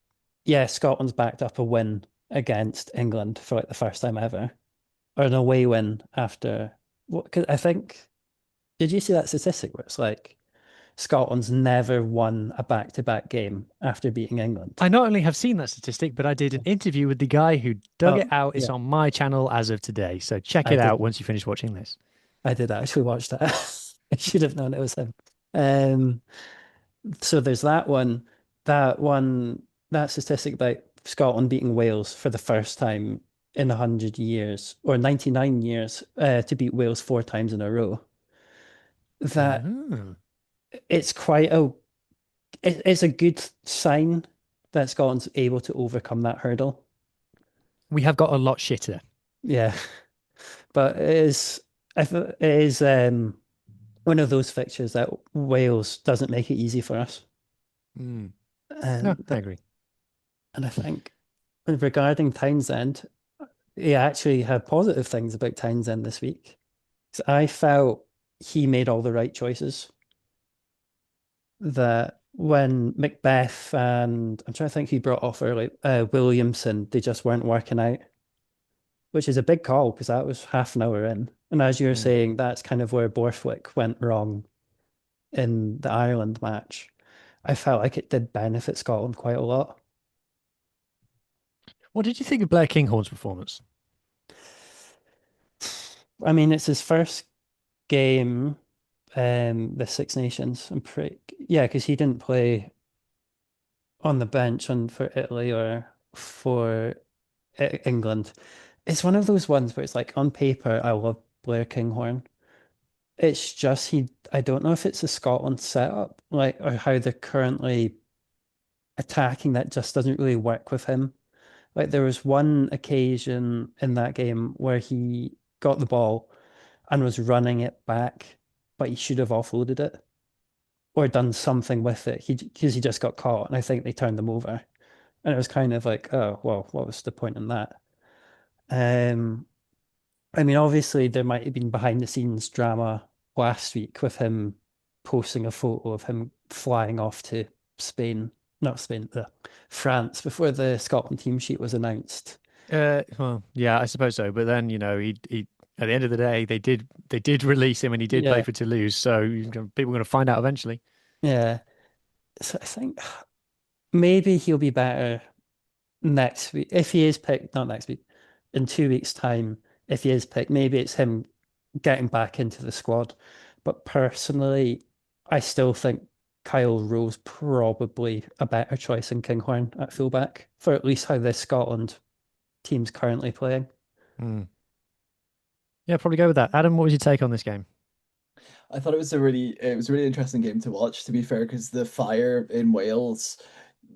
yeah, Scotland's backed up a win against England for like the first time ever, or an away win after what? 'Cause I think, did you see that statistic where it's like Scotland's never won a back-to-back game after beating England? I not only have seen that statistic, but I did an interview with the guy who dug it Oh, out. It's yeah, on my channel as of today. So check I it did. out once you finish watching this. I did actually watch that. I should have known it was him. Um, so there's that one, that statistic about Scotland beating Wales for the first time in 100 years, or 99 years, to beat Wales four times in a row. That Oh. it's quite a it's a good sign that Scotland's able to overcome that hurdle. We have got a lot shitter. Yeah, but it is one of those fixtures that Wales doesn't make it easy for us. Mm. No, And I that, agree. and I think regarding Townsend, he actually had positive things about Townsend this week. 'Cause I felt he made all the right choices. That when Macbeth and I'm trying to think who brought off early, Williamson, they just weren't working out, which is a big call because that was half an hour in. And as you were Mm. saying, that's kind of where Borthwick went wrong in the Ireland match. I felt like it did benefit Scotland quite a lot. What did you think of Blair Kinghorn's performance? I mean, it's his first game, the Six Nations. I'm pretty, yeah, because he didn't play on the bench on for Italy or for England. It's one of those ones where it's like on paper, I love Blair Kinghorn. It's just I don't know if it's a Scotland setup, like, or how they're currently attacking that just doesn't really work with him. Like there was one occasion in that game where he got the ball and was running it back, but he should have offloaded it or done something with it. Because he just got caught, and I think they turned them over. And it was kind of like, oh, well, what was the point in that? Um, I mean, obviously there might have been behind the scenes drama last week with him posting a photo of him flying off to Spain, not Spain, France, before the Scotland team sheet was announced. Well, yeah, I suppose so. But then, he at the end of the day, they did release him, and he did play Yeah, for Toulouse. So people are going to find out eventually. yeah. So I think maybe he'll be better next week if he is picked, not next week, in 2 weeks' time. If he is picked, maybe it's him getting back into the squad. But personally, I still think Kyle Rowe's probably a better choice than Kinghorn at fullback for at least how this Scotland team's currently playing. Mm. Yeah, probably go with that. Adam, what was your take on this game? I thought it was a really interesting game to watch, to be fair, because the fire in Wales,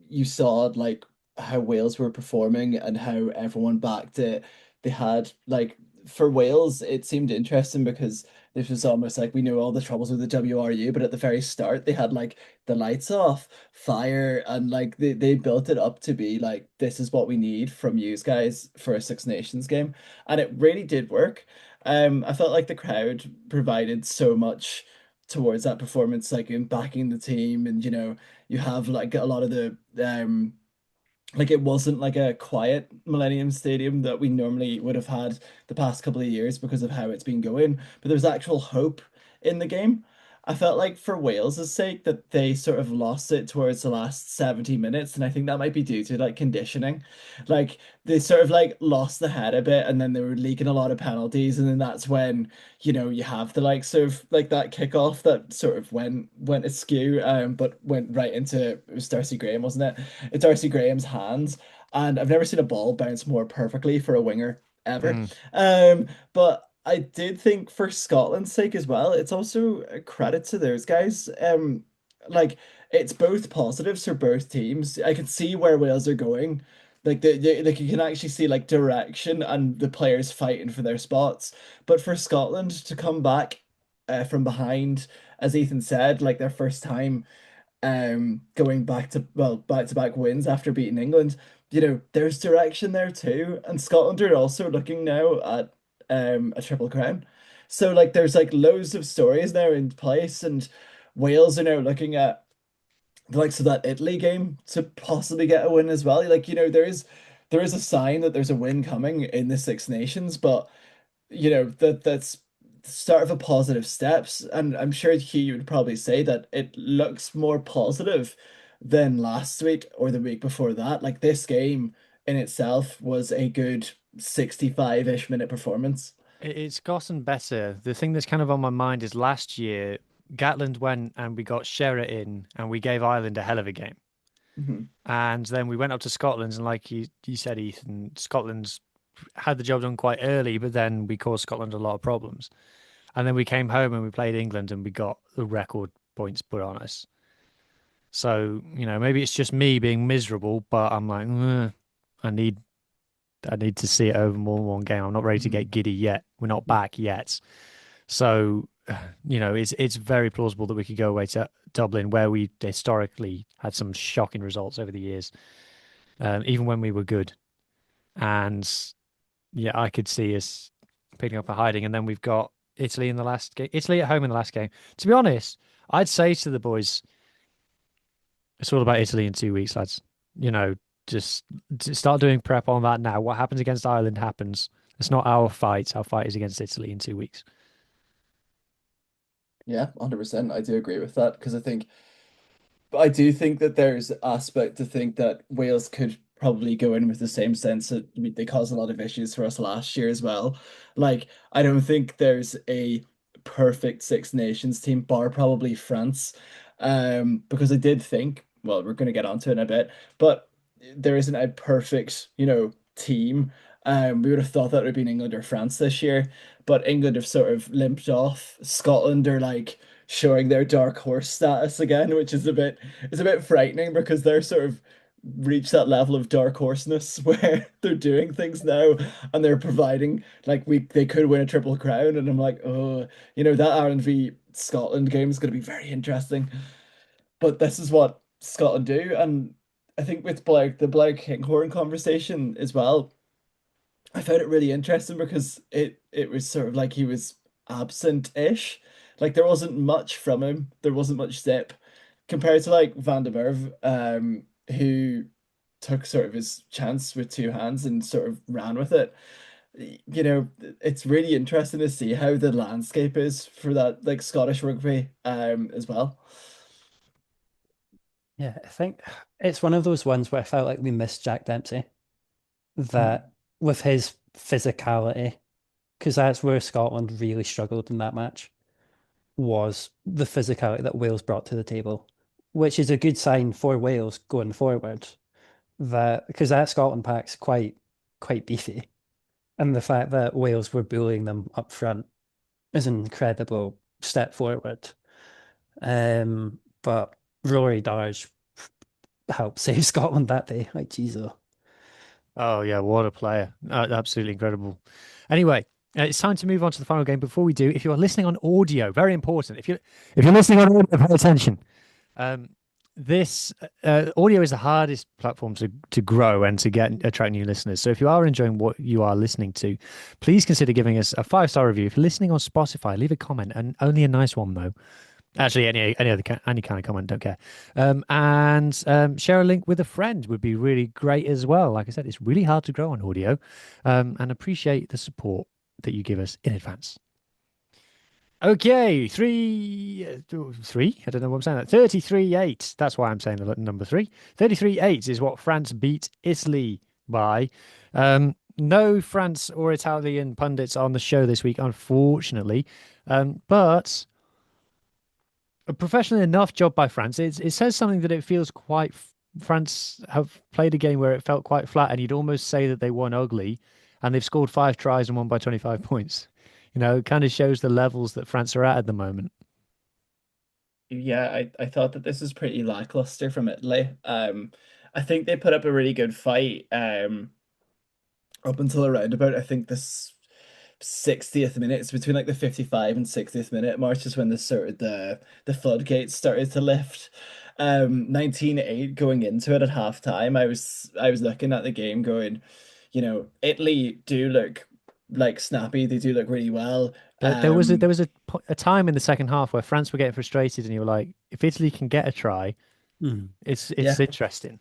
you saw like how Wales were performing and how everyone backed it. They had like for Wales, it seemed interesting because this was almost like we knew all the troubles with the WRU, but at the very start they had like the lights off, fire, and like they built it up to be like this is what we need from you guys for a Six Nations game. And it really did work. I felt like the crowd provided so much towards that performance, like in backing the team, and you have like a lot of the like it wasn't like a quiet Millennium Stadium that we normally would have had the past couple of years because of how it's been going, but there was actual hope in the game. I felt like for Wales's sake that they sort of lost it towards the last 70 minutes, and I think that might be due to like conditioning. Like they sort of like lost the head a bit, and then they were leaking a lot of penalties, and then that's when you have the likes of like that kickoff that sort of went askew, but went right into it was Darcy Graham, wasn't it? It's Darcy Graham's hands, and I've never seen a ball bounce more perfectly for a winger ever. Mm. But I did think for Scotland's sake as well, it's also a credit to those guys. Like it's both positives for both teams. I can see where Wales are going. Like you can actually see like direction and the players fighting for their spots. But for Scotland to come back from behind, as Ethan said, like their first time going back to back wins after beating England, there's direction there too. And Scotland are also looking now at a triple crown. So like there's like loads of stories there in place, and Wales are now looking at the likes of that Italy game to possibly get a win as well. Like, there is a sign that there's a win coming in the Six Nations, but that's the start of a positive steps. And I'm sure he would probably say that it looks more positive than last week or the week before that. Like this game in itself was a good 65-ish minute performance. It's gotten better. The thing that's kind of on my mind is last year, Gatland went and we got Sherrett in and we gave Ireland a hell of a game. Mhm. And then we went up to Scotland and like you said, Ethan, Scotland's had the job done quite early, but then we caused Scotland a lot of problems. And then we came home and we played England and we got the record points put on us. So, maybe it's just me being miserable, but I'm like, "Ugh, I need I need to see it over more than one game. I'm not ready to get giddy yet. We're not back yet." So, it's very plausible that we could go away to Dublin, where we historically had some shocking results over the years, even when we were good. And yeah, I could see us picking up a hiding. And then we've got Italy in the last game, Italy at home in the last game. To be honest, I'd say to the boys, it's all about Italy in 2 weeks, lads. You know, just start doing prep on that now. What happens against Ireland happens. It's not our fight. Our fight is against Italy in 2 weeks. Yeah, 100%. I do agree with that because I do think that there's aspect to think that Wales could probably go in with the same sense that they caused a lot of issues for us last year as well. Like, I don't think there's a perfect Six Nations team, bar probably France. Because I did think, well, we're going to get onto it in a bit, but there isn't a perfect, team. We would have thought that would have been England or France this year, but England have sort of limped off. Scotland are like showing their dark horse status again, which is a bit frightening because they're sort of reached that level of dark horseness where they're doing things now and they're providing like they could win a triple crown, and I'm like, oh, that Ireland v Scotland game is going to be very interesting. But this is what Scotland do, and I think with the Blair Kinghorn conversation as well, I found it really interesting because it was sort of like he was absent-ish. Like there wasn't much from him. There wasn't much zip compared to like Van der Merwe, who took sort of his chance with two hands and sort of ran with it. It's really interesting to see how the landscape is for that like Scottish rugby as well. Yeah, I think it's one of those ones where I felt like we missed Jack Dempsey. Mm. That with his physicality, because that's where Scotland really struggled in that match, was the physicality that Wales brought to the table, which is a good sign for Wales going forward. That because that Scotland pack's quite beefy, and the fact that Wales were bullying them up front is an incredible step forward. But Rory Darge helped save Scotland that day. Like Jesus. Oh yeah, what a player! Absolutely incredible. Anyway, it's time to move on to the final game. Before we do, if you are listening on audio, very important. If you're listening on audio, pay attention. Um, this audio is the hardest platform to grow and to attract new listeners. So if you are enjoying what you are listening to, please consider giving us a 5-star review. If you're listening on Spotify, leave a comment, and only a nice one though. Actually, any kind of comment, don't care. And share a link with a friend would be really great as well. Like I said, it's really hard to grow on audio, and appreciate the support that you give us in advance. Okay, three. I don't know what I'm saying. That 33-8. That's why I'm saying the number three. 33-8 is what France beat Italy by. No France or Italian pundits on the show this week, unfortunately. But a professional enough job by France. It says something that it feels quite. France have played a game where it felt quite flat, and you'd almost say that they won ugly, and they've scored 5 tries and won by 25 points. It kind of shows the levels that France are at the moment. Yeah, I thought that this was pretty lackluster from Italy. I think they put up a really good fight up until around about I think this 60th minute. It's between like the 55 and 60th minute mark just when the floodgates started to lift. 19-8 going into it at halftime. I was looking at the game going, Italy do look like snappy. They do look really well. There was a time in the second half where France were getting frustrated, and you were like, if Italy can get a try, Mm. it's Yeah. interesting.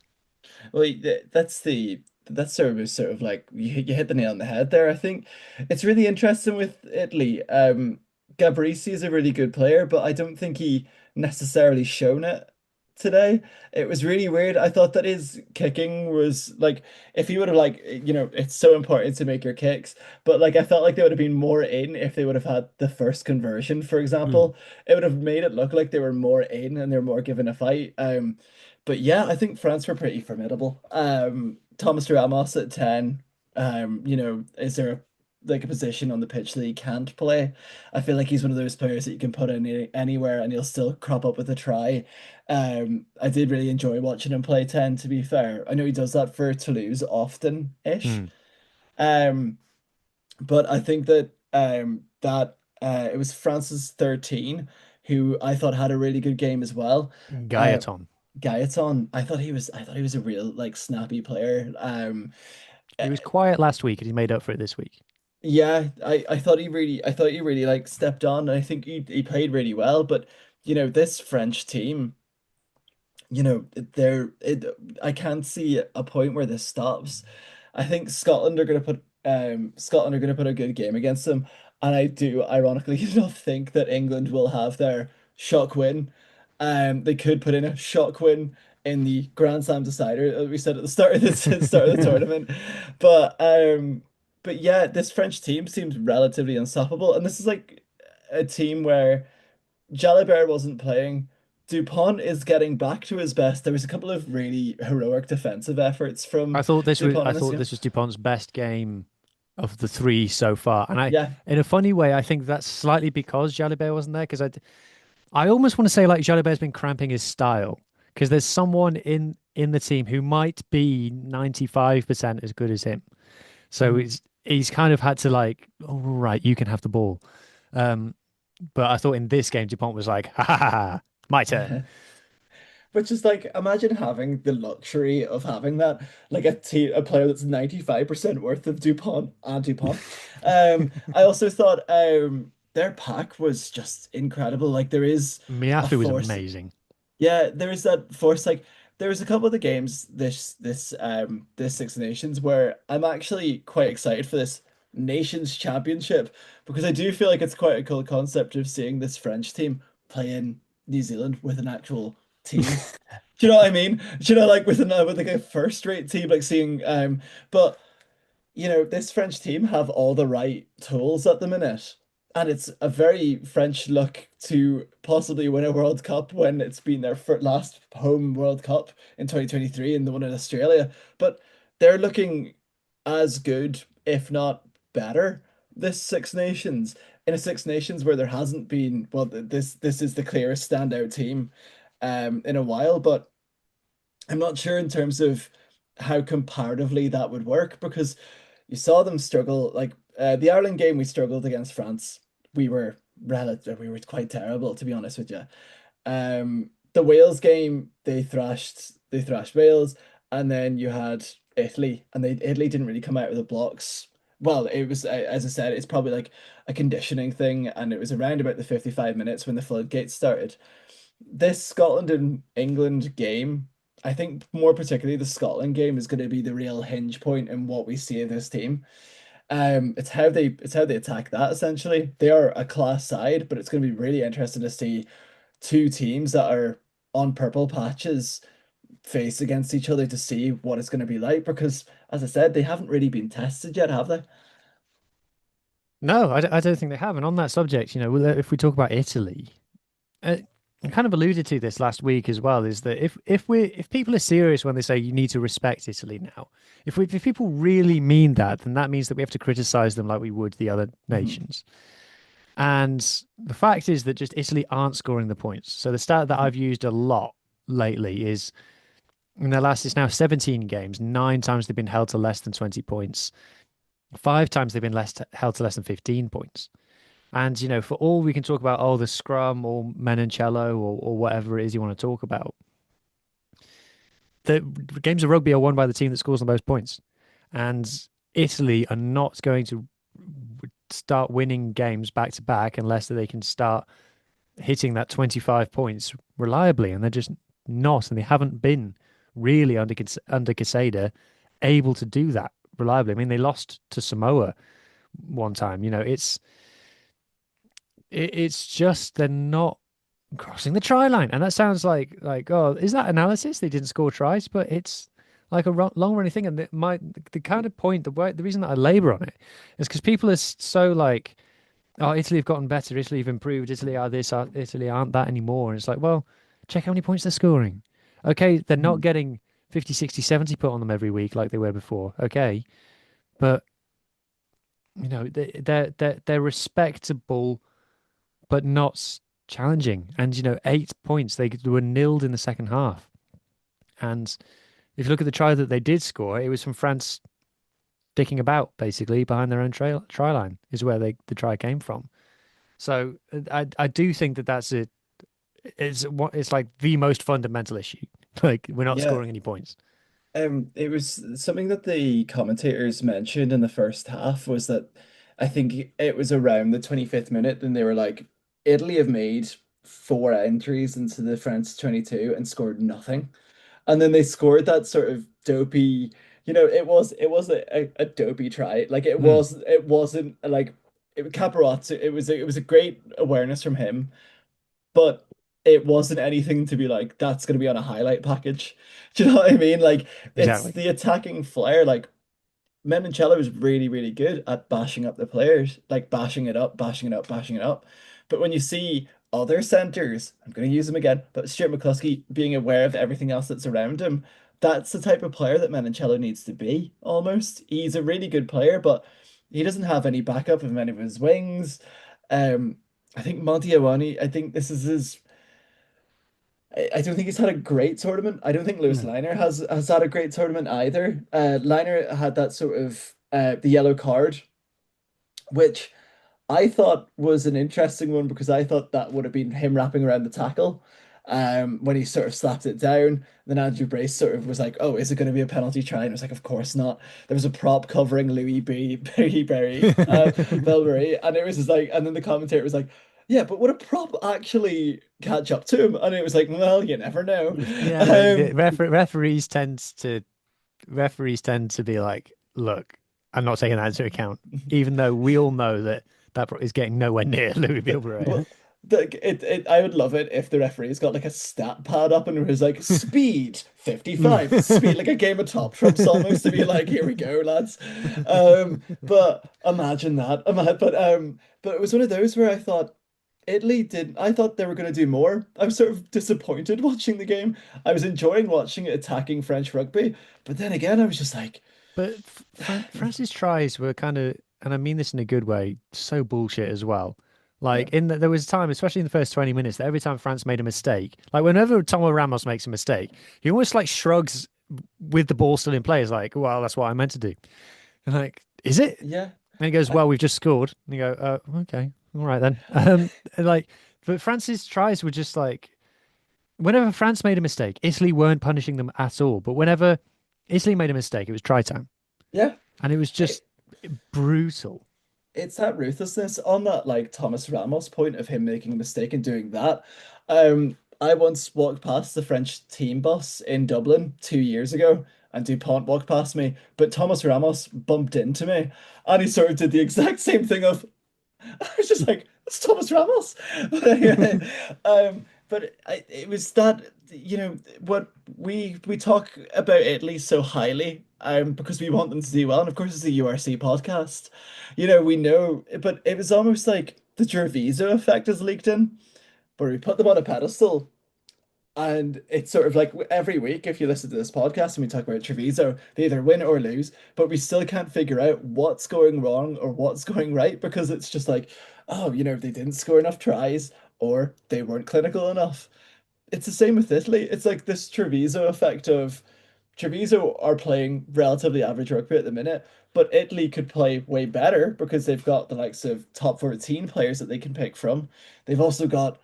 Well, that's sort of like you hit the nail on the head there. I think it's really interesting with Italy. Gabrici is a really good player, but I don't think he necessarily shown it today. It was really weird. I thought that his kicking was like if he would have like it's so important to make your kicks, but like I felt like they would have been more in if they would have had the first conversion, for Mm. example. It would have made it look like they were more in and they're more given a fight. But yeah, I think France were pretty formidable. Thomas Ramos at 10. Is there like a position on the pitch that he can't play? I feel like he's one of those players that you can put in anywhere and he'll still crop up with a try. I did really enjoy watching him play 10, to be fair. I know he does that for Toulouse often-ish. Hmm. Um, but I think that it was France's 13 who I thought had a really good game as well. Uh, Gaetan. Gaetan, I thought he was a real like snappy player. He Uh, was quiet last week, and he made up for it this week. yeah, I thought he really like stepped on. And I think he played really well. But this French team, I can't see a point where this stops. I think Scotland are gonna put a good game against them, and I do ironically enough think that England will have their shock win. They could put in a shock win in the Grand Slam decider that we said at the start of the tournament, but yeah, this French team seems relatively unstoppable, and this is like a team where Jalibert wasn't playing. Dupont is getting back to his best. There was a couple of really heroic defensive efforts I from thought this was Dupont I in this thought game. this was Dupont's best game of the three so far, and Yeah. in a funny way, I think that's slightly because Jalibert wasn't there. Because I almost want to say like Jalibert's been cramping his style because there's someone in the team who might be 95% as good as him. So Mhm. he's kind of had to like, all right, you can have the ball. Um, but I thought in this game, Dupont was like, ha ha ha, ha, my turn. Which is like, imagine having the luxury of having that, like a player that's 95% worth of Dupont and Dupont. I also thought their pack was just incredible. Like there is a Miafu was force. amazing. Yeah, there is that force. Like there was a couple of the games this Six Nations where I'm actually quite excited for this Nations Championship because I do feel like it's quite a cool concept of seeing this French team play in New Zealand with an actual team. Do you know what I mean? Do you know like with like a first rate team like seeing but this French team have all the right tools at the minute. And it's a very French look to possibly win a World Cup when it's been their last home World Cup in 2023 and the one in Australia. But they're looking as good, if not better, this Six Nations. In a Six Nations where there hasn't been, well, this is the clearest standout team in a while, but I'm not sure in terms of how comparatively that would work because you saw them struggle. Like the Ireland game, we struggled against France. We were quite terrible, to be honest with you. The Wales game, they thrashed Wales, and then you had Italy, and Italy didn't really come out of the blocks. Well, it was as I said, it's probably like a conditioning thing, and it was around about the 55 minutes when the floodgates started. This Scotland and England game, I think more particularly the Scotland game is going to be the real hinge point in what we see of this team. It's how they attack that essentially. They are a class side, but it's going to be really interesting to see two teams that are on purple patches face against each other to see what it's going to be like because, as I said, they haven't really been tested yet, have they? No, I don't think they have. And on that subject, if we talk about Italy, uh, I kind of alluded to this last week as well, is that if people are serious when they say you need to respect Italy now, if people really mean that, then that means that we have to criticize them like we would the other Mhm. nations. And the fact is that just Italy aren't scoring the points. So the stat that Mhm. I've used a lot lately is in their last, it's now 17 games, 9 times they've been held to less than 20 points. 5 times they've been held to less than 15 points. And, for all we can talk about, oh, the scrum or Menoncello or whatever it is you want to talk about, the games of rugby are won by the team that scores the most points. And Italy are not going to start winning games back to back unless they can start hitting that 25 points reliably. And they're just not. And they haven't been really under Casada able to do that reliably. I mean, they lost to Samoa one time. It's just they're not crossing the try line, and that sounds like oh, is that analysis? They didn't score tries, but it's like a long running thing. And the kind of point, the reason that I labor on it is because people are so like, oh, Italy have gotten better, Italy have improved, Italy are this, Italy aren't that anymore. And it's like, well, check how many points they're scoring. Okay, they're not Mhm. getting 50, 60, 70 put on them every week like they were before. Okay, but they're respectable but not challenging. And 8 points, they were nilled in the second half. And if you look at the try that they did score, it was from France dicking about basically behind their own try line is where the try came from. So I do think that it's like the most fundamental issue. Like we're not Yeah. scoring any points. It was something that the commentators mentioned in the first half was that I think it was around the 25th minute, and they were like, Italy have made four entries into the France 22 and scored nothing. And then they scored that sort of dopey, it was a dopey try. Like Mm, it wasn't like Caparazzo, it was a great awareness from him, but it wasn't anything to be like, that's going to be on a highlight package. Do you know what I mean? Like, it's exactly. the attacking flair. Like, Menoncello is really, really good at bashing up the players, like bashing it up, bashing it up, bashing it up. But when you see other centers, I'm going to use him again, but Stuart McCluskey being aware of everything else that's around him, that's the type of player that Menoncello needs to be, almost. He's a really good player, but he doesn't have any backup of any of his wings. Um, I think Monty Owani, I think this is his I don't think he's had a great tournament. I don't think Lewis No. Liner has had a great tournament either. Liner had that sort of the yellow card, which I thought was an interesting one because I thought that would have been him wrapping around the tackle when he sort of slapped it down. Then Andrew Brace sort of was like, "Oh, is it going to be a penalty try?" And I was like, "Of course not." There was a prop covering Louis B. Berry, Belbury, and it was just like, and then the commentator was like, "Yeah, but would a prop actually catch up to him?" And it was like, "Well, you never know." Yeah, like the Um, referees tend to be like, look, I'm not taking that into account, even though we all know that is getting nowhere near Louis Bilbray. Well, I would love it if the referee's got like a stat pad up and it was like speed 55, speed like a game of Top Trumps almost to be like, here we go, lads. But imagine that. But it was one of those where I thought I thought they were going to do more. I was sort of disappointed watching the game. I was enjoying watching it attacking French rugby, but then again, I was just like, But France's tries were kind of, and I mean this in a good way, so bullshit as well. yeah. Like there was a time, especially in the first 20 minutes, that every time France made a mistake, like whenever Tomo Ramos makes a mistake, he almost like shrugs with the ball still in play. It's like, well, that's what I meant to do. And like, is it? Yeah. And he goes, I, well, we've just scored. And you go, okay, all right then. And like, but France's tries were just like, whenever France made a mistake, Italy weren't punishing them at all. But whenever Italy made a mistake, it was try time. yeah. And it was just brutal. It's that ruthlessness on that like Thomas Ramos point of him making a mistake and doing that. I once walked past the French team bus in Dublin 2 years ago, and Dupont walked past me, but Thomas Ramos bumped into me, and he sort of did the exact same thing of I was just like, it's Thomas Ramos. But anyway, it was that, what we talk about Italy so highly, because we want them to do well, and of course it's a URC podcast. We know, but it was almost like the Gerviso effect has leaked in, where we put them on a pedestal. And it's sort of like every week, if you listen to this podcast and we talk about Treviso, they either win or lose, but we still can't figure out what's going wrong or what's going right because it's just like, oh, they didn't score enough tries or they weren't clinical enough. It's the same with Italy. It's like this Treviso effect of Treviso are playing relatively average rugby at the minute, but Italy could play way better because they've got the likes of top 14 players that they can pick from. They've also got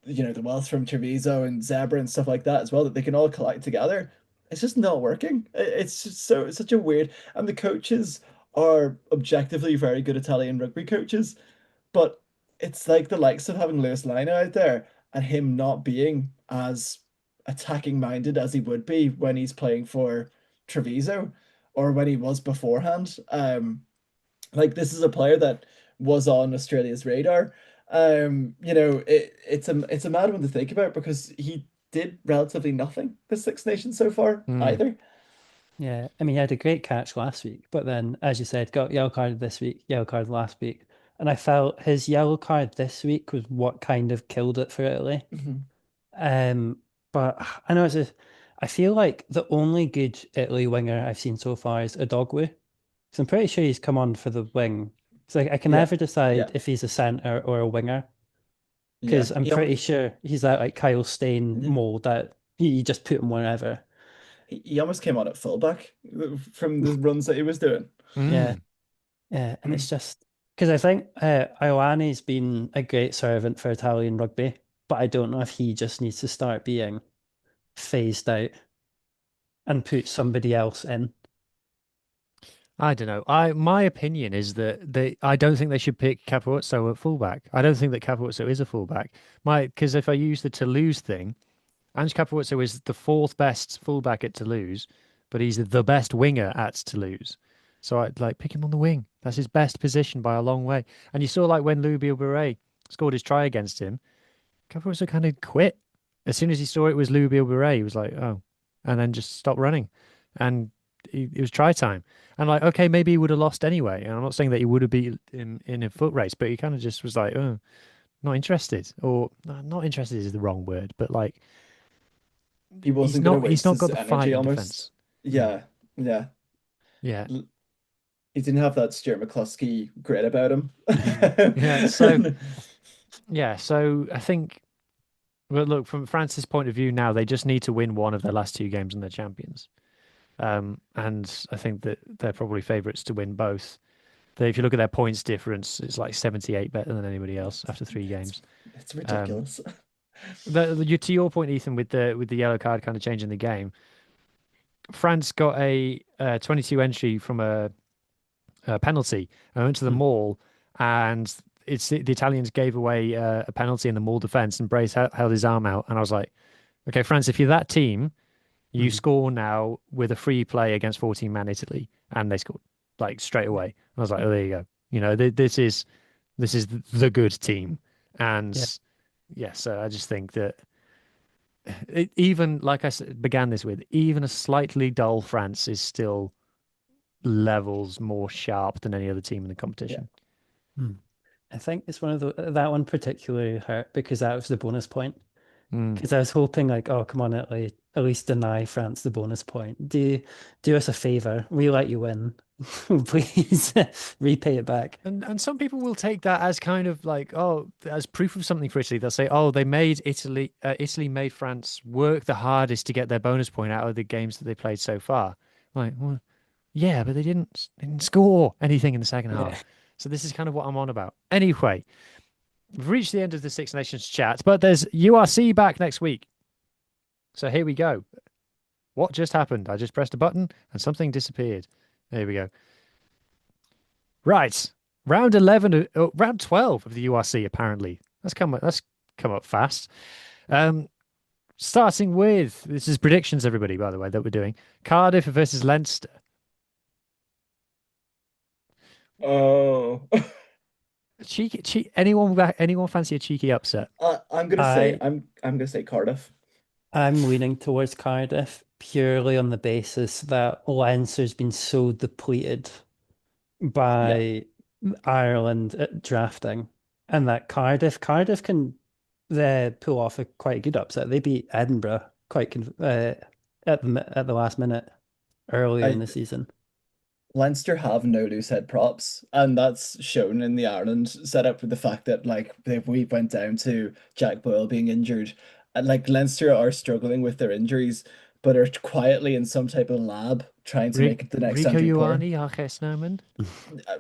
the wealth from Treviso and Zebra and stuff like that as well that they can all collect together. It's just not working. It's just it's such a weird. And the coaches are objectively very good Italian rugby coaches, but it's like the likes of having Lewis Lina out there and him not being as attacking minded as he would be when he's playing for Treviso or when he was beforehand. Like this is a player that was on Australia's radar. It's a mad one to think about because he did relatively nothing for Six Nations so far either. Yeah, I mean, he had a great catch last week, but then, as you said, got yellow carded this week, yellow card last week. And I felt his yellow card this week was what kind of killed it for Italy. Mhm. But I know I feel like the only good Italy winger I've seen so far is Adogwu. So I'm pretty sure he's come on for the wing. So I can Yeah, never decide yeah, if he's a centre or a winger yeah. because I'm pretty sure he's that like Kyle Stain mold that you just put him wherever. He almost came on at fullback from the runs that he was doing. Yeah. Yeah, and it's just because I think Ioane's been a great servant for Italian rugby, but I don't know if he just needs to start being phased out and put somebody else in. I don't know. My opinion is that I don't think they should pick Capuozzo at fullback. I don't think that Capuozzo is a fullback. Because if I use the Toulouse thing, Ange Capuozzo is the fourth best fullback at Toulouse, but he's the best winger at Toulouse. So I'd like pick him on the wing. That's his best position by a long way. And you saw like when Louis Bilberet scored his try against him, Capuozzo kind of quit. As soon as he saw it was Louis Bilberet, he was like, oh, and then just stopped running. And it was try time. And like, okay, maybe he would have lost anyway. And I'm not saying that he would have been in a foot race, but he kind of just was like, oh, not interested. Or not interested is the wrong word, but like He wasn't going to he's waste not his got the fight energy in almost. defense. Yeah, yeah. Yeah. He didn't have that Stuart McCluskey grit about him. Yeah. So yeah, so I think well look, from France's point of view now, they just need to win one of their last two games and they're champions. And I think that they're probably favourites to win both. If you look at their points difference, it's like 78 better than anybody else after three games. It's ridiculous. To your point, Ethan, with the yellow card kind of changing the game, France got a 22 entry from a penalty and went to the maul, and the Italians gave away a penalty in the maul defense, and Brace held his arm out, and I was like, okay, France, if you're that team, you score now with a free play against 14-man Italy, and they scored like straight away. I was like, oh, there you go. This is the good team, and yeah, so I just think that even like I began this with, even a slightly dull France is still levels more sharp than any other team in the competition. I think it's one of that one particularly hurt because that was the bonus point. Mm. Because I was hoping like, oh, come on, Italy, at least deny France the bonus point. Do us a favor. We let you win. Please repay it back. And some people will take that as kind of like, oh, as proof of something for Italy. They'll say, oh, they made Italy made France work the hardest to get their bonus point out of the games that they played so far. Like, well, yeah, but they didn't score anything in the second half. So this is kind of what I'm on about. Anyway, we've reached the end of the Six Nations chat, but there's URC back next week. So here we go. What just happened? I just pressed a button and something disappeared. There we go. Right. Round 12 of the URC, apparently. That's come up fast. Starting with this is predictions, everybody. By the way, that we're doing Cardiff versus Leinster. Oh, Anyone fancy a cheeky upset? I'm gonna say I I'm gonna say Cardiff. I'm leaning towards Cardiff purely on the basis that Leinster's been so depleted Yeah, by Ireland at drafting, and that Cardiff can pull off a quite good upset. They beat Edinburgh at the last minute earlier in I the season. Leinster have no loose head props, and that's shown in the Ireland setup with the fact that we went down to Jack Boyle being injured, and like Leinster are struggling with their injuries, but are quietly in some type of lab trying to make it the next Rico Andrew Corr. Ioane, Ake Snowman.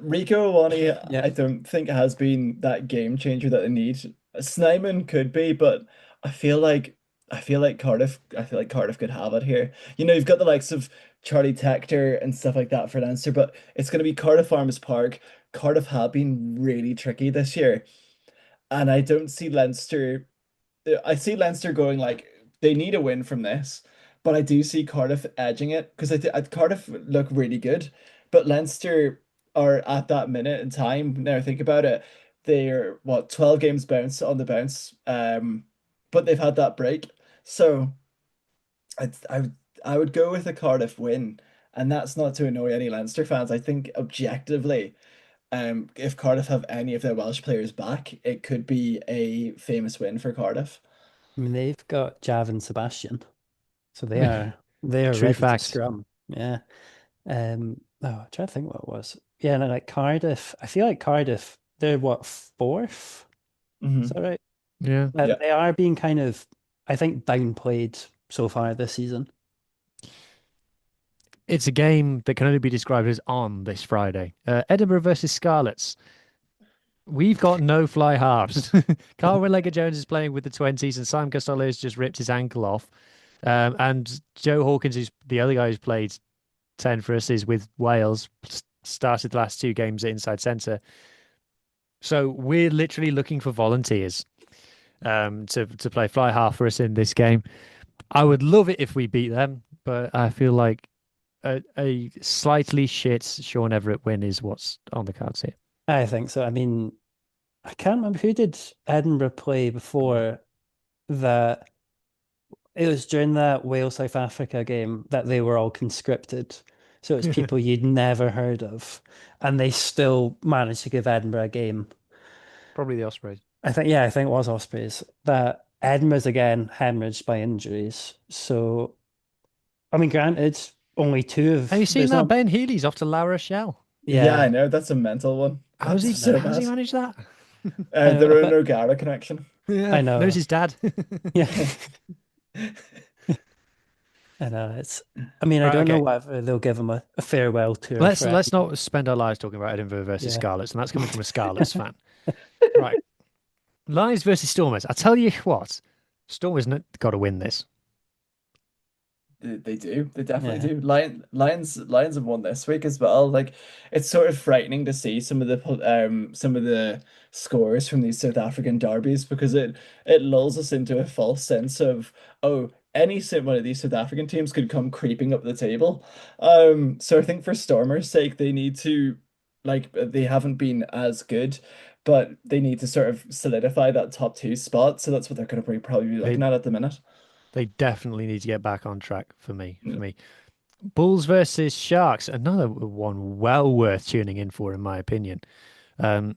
Rico Awani, Yeah, I don't think has been that game changer that they need. Snyman could be, but I feel like I feel like Cardiff could have it here. You know, you've got the likes of Charlie Tector and stuff like that for Leinster, but it's going to be Cardiff Arms Park. Cardiff have been really tricky this year, and I don't see Leinster. I see Leinster going like they need a win from this, but I do see Cardiff edging it because Cardiff look really good, but Leinster are at that minute in time. Now think about it, they're what 12 games bounce on the bounce, but they've had that break, so I would I would go with a Cardiff win, and that's not to annoy any Leinster fans. I think objectively, if Cardiff have any of their Welsh players back, it could be a famous win for Cardiff. I mean they've got Jav and Sebastian, so they are True ready to fact. scrum. Yeah. I'm trying to think what it was. Yeah, no, like Cardiff. I feel like Cardiff. They're what fourth? Is Hmm. that right? Yeah. Yeah. They are being kind of, I think, downplayed so far this season. It's a game that can only be described as on this Friday. Edinburgh versus Scarlets. We've got no fly halves. Carl Winlega Jones is playing with the 20s, and Simon Costello has just ripped his ankle off. And Joe Hawkins, who's the other guy who's played 10 for us, is with Wales, started the last two games at inside centre. So we're literally looking for volunteers to play fly half for us in this game. I would love it if we beat them, but I feel like a slightly shit Sean Everett win is what's on the cards here. I think so. I mean, I can't remember who did Edinburgh play before that. It was during that Wales South Africa game that they were all conscripted. So it's people you'd never heard of, and they still managed to give Edinburgh a game. Probably the Ospreys. I think it was Ospreys. That Edinburgh's again hemorrhaged by injuries. So, I mean, granted, only two Have of you seen there's that not. Ben Healy's off to La Rochelle? Yeah, I Yeah, know. That's a mental one. How's he That's so how's he bad. managed that? The Ronan O'Gara connection. Yeah, I knows know. his dad. Yeah, I know. It's. I mean, I Right, don't know okay. whether they'll give him a farewell tour Let's for let's Edinburgh. not spend our lives talking about Edinburgh versus Yeah. Scarlets, and that's coming from a Scarlets fan. Right. Lions versus Stormers. I tell you what, Stormers got to win this. They do. They definitely Yeah. do. Lions have won this week as well. Like it's sort of frightening to see some of the scores from these South African derbies because it lulls us into a false sense of one of these South African teams could come creeping up the table. So I think for Stormers' sake, they need to they haven't been as good, but they need to sort of solidify that top two spot. So that's what they're going to probably be They looking at the minute. they definitely need to get back on track for me. Yeah. For me, Bulls versus Sharks. Another one well worth tuning in for, in my opinion. Um,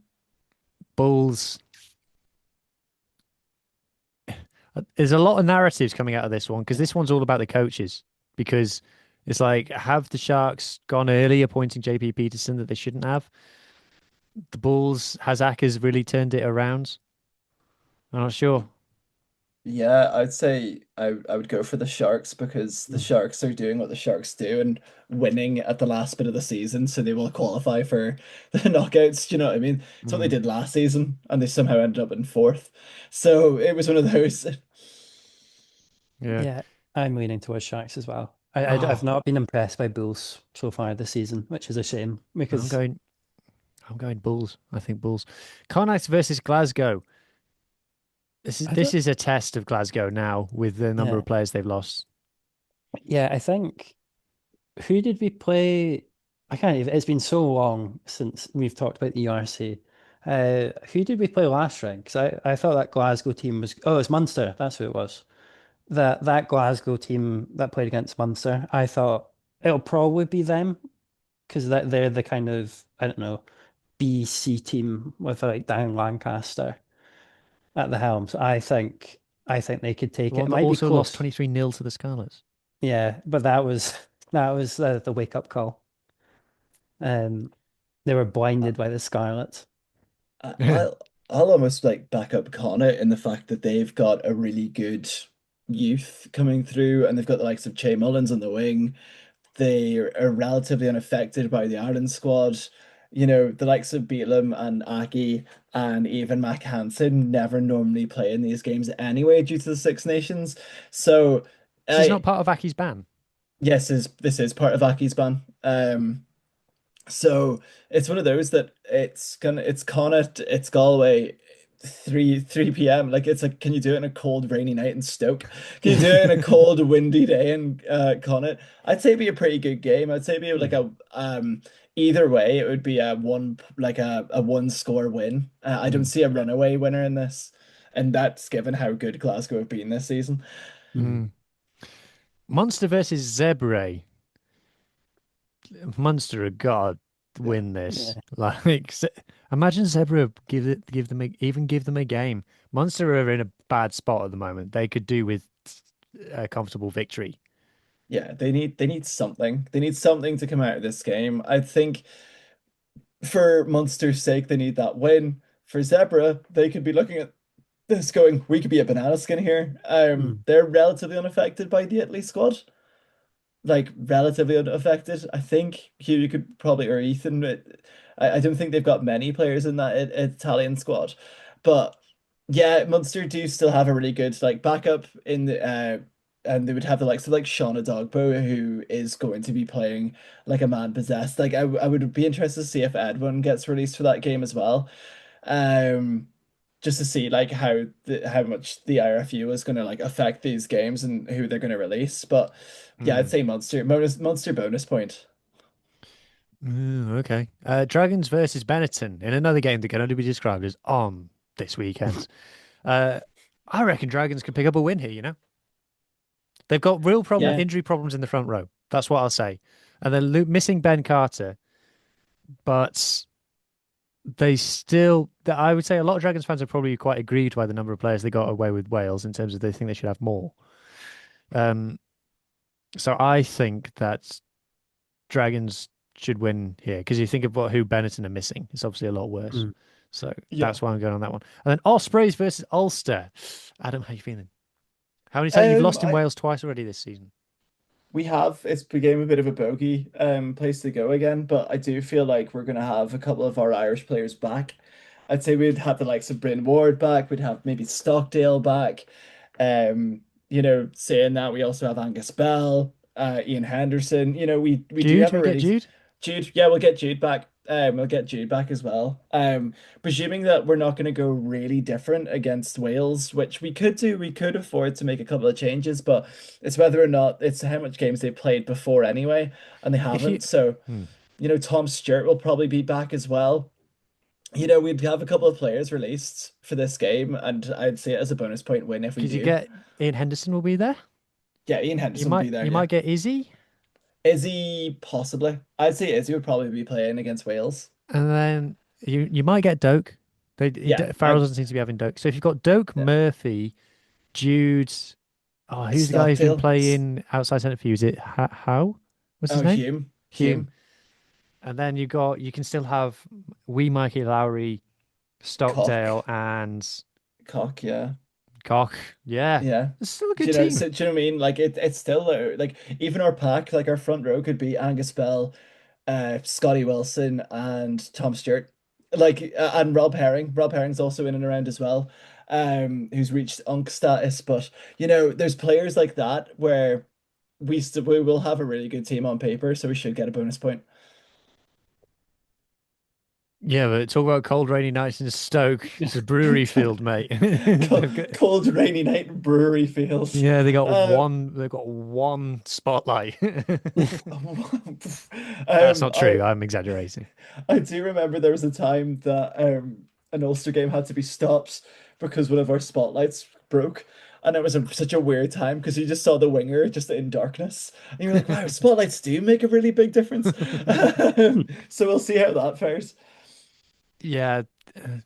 Bulls. There's a lot of narratives coming out of this one because this one's all about the coaches. Because it's like, have the Sharks gone early appointing JP Peterson that they shouldn't have? The Bulls, has Ackers really turned it around? I'm not sure. Yeah, I'd say I would go for the Sharks because the Sharks are doing what the Sharks do and winning at the last bit of the season, so they will qualify for the knockouts. Do you know what I mean? It's what they Mm, did last season, and they somehow ended up in fourth. So it was one of those. yeah. Yeah, I'm leaning towards Sharks as well. I've Oh, not been impressed by Bulls so far this season, which is a shame I'm because going. I'm going Bulls. I think Bulls. Connacht versus Glasgow. This is I this don't. is a test of Glasgow now with the number Yeah, of players they've lost. yeah. I think who did we play? I can't even. It's been so long since we've talked about the URC. Who did we play last round? Because I thought that Glasgow team was. Oh, it's Munster. That's who it was. That Glasgow team that played against Munster. I thought it'll probably be them because they're the kind of I don't know BC team with like Dan Lancaster at the helm. So I think they could The take it. one It that might be also lost close. 23-0 to the Scarlets. Yeah, but that was the wake up call. Um, they were blinded by the Scarlets. I, I'll I'll almost like back up Connor in the fact that they've got a really good youth coming through, and they've got the likes of Che Mullins on the wing. They are relatively unaffected by the Ireland squad. The likes of Beelam and Aki and even Mac Hansen never normally play in these games anyway due to the Six Nations. So, This is not I part of Aki's ban. yes, this is part of Aki's ban. So it's one of those that it's Connacht, it's Galway, 3 p.m. Like it's like, can you do it in a cold, rainy night in Stoke? Can you do it in a cold, windy day in Connacht? I'd say it'd be a pretty good game. I'd say it'd be like Mhm. a either way, it would be a one score win. I don't Mm. see a runaway winner in this, and that's given how good Glasgow have been this season. Mhm. Mm. Munster versus Zebre. Munster have got to win this. Yeah, Like, imagine Zebra give them a game. Munster are in a bad spot at the moment. They could do with a comfortable victory. Yeah, they need something. They need something to come out of this game. I think for Munster's sake, they need that win. For Zebra, they could be looking at this going, we could be a banana skin here. Mhm. They're relatively unaffected by the Italy squad. Like relatively unaffected. I think Hugh could probably or Ethan. I don't think they've got many players in that Italian squad, but yeah, Munster do still have a really good like backup in the and they would have the likes of like Sean Adogbo who is going to be playing like a man possessed. Like I would be interested to see if Edwin gets released for that game as well. Um, just to see like how much the IRFU is going to like affect these games and who they're going to release. But yeah, I'd Mm. say Monster bonus point. Okay. Dragons versus Benetton in another game that can only be described as on this weekend. Uh, I reckon Dragons can pick up a win here. They've got real Yeah, injury problems in the front row. That's what I'll say. And they're missing Ben Carter, but they still, I would say a lot of Dragons fans are probably quite aggrieved by the number of players they got away with Wales in terms of they think they should have more. Um, so I think that Dragons should win here because you think of who Benetton are missing. It's obviously a lot worse. Mhm. So yeah. that's why I'm going on that one. And then Ospreys versus Ulster. Adam, how you feeling? How many times you've lost in I Wales twice already this season? We have it's became a bit of a bogey place to go again, but I do feel like we're gonna have a couple of our Irish players back. I'd say we'd have the likes of Bryn Ward back, we'd have maybe Stockdale back. Saying that we also have Angus Bell, Ian Henderson. We do Jude, have a we get really Jude. Jude, yeah, we'll get Jude back. We'll get Jude back as well. Presuming that we're not going to go really different against Wales, which we could do. We could afford to make a couple of changes, but it's whether or not it's how much games they played before anyway, and they If you, haven't. So, hmm. Tom Stewart will probably be back as well. We'd have a couple of players released for this game, and I'd say it as a bonus point win if we Could you do. get Ian Henderson will be there? Yeah, Ian You Henderson will be might there, you yeah. might get Izzy, Izzy, possibly. I'd say Izzy would probably be playing against Wales. and then you might get Doak. Yeah, Farrell doesn't seem to be having Doak. So if you've got Doak, yeah. Murphy, Jude, who's the guy who's been Stockdale. playing outside centre for you? Is it How? What's his Oh, name? Hume. Hume. Hume. And then you can still have wee Mikey Lowry, Cock. Stockdale, and Cock, yeah. Koch. Yeah, Yeah. it's still a Do good you know, team. so, do you know what I mean? Like it's still like even our pack, like our front row could be Angus Bell, Scotty Wilson, and Tom Stewart. Like and Rob Herring. Rob Herring's also in and around as well. Who's reached Unk status. But there's players like that where we will have a really good team on paper, so we should get a bonus point. Yeah, but talk about cold, rainy nights in Stoke. It's a brewery field, mate. They've got- Cold rainy night in brewery fields. yeah, they got Uh, one. They've got one spotlight. That's um, not I true. I'm exaggerating. I do remember there was a time that an Ulster game had to be stopped because one of our spotlights broke. And it was such a weird time because you just saw the winger just in darkness. And you were like, wow, spotlights do make a really big difference. So we'll see how that fares. Yeah,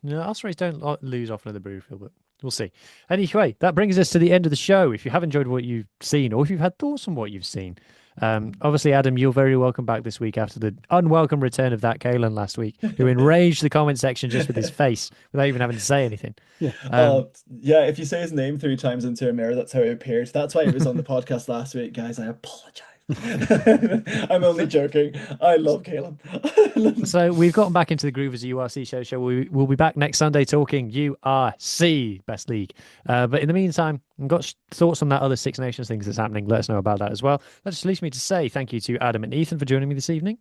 no, Ospreys don't lose often at the brewery field, but we'll see. Anyway, that brings us to the end of the show. If you have enjoyed what you've seen, or if you've had thoughts on what you've seen, obviously, Adam, you're very welcome back this week after the unwelcome return of that Kalen last week, who enraged the comment section just with his face without even having to say anything. Yeah. Yeah, if you say his name 3 times into a mirror, that's how he appeared. That's why he was on the podcast last week, guys. I apologize. I'm only joking. I love Caleb. So we've gotten back into the groove as a URC show. We'll be back next Sunday talking URC Best League. But in the meantime, I've got thoughts on that other Six Nations things that's happening. Let us know about that as well. That just leaves me to say thank you to Adam and Ethan for joining me this evening.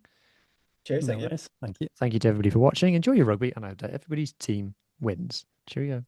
Cheers, No thank you. worries. Thank you. Thank you to everybody for watching. Enjoy your rugby, and I hope that everybody's team wins. Cheerio.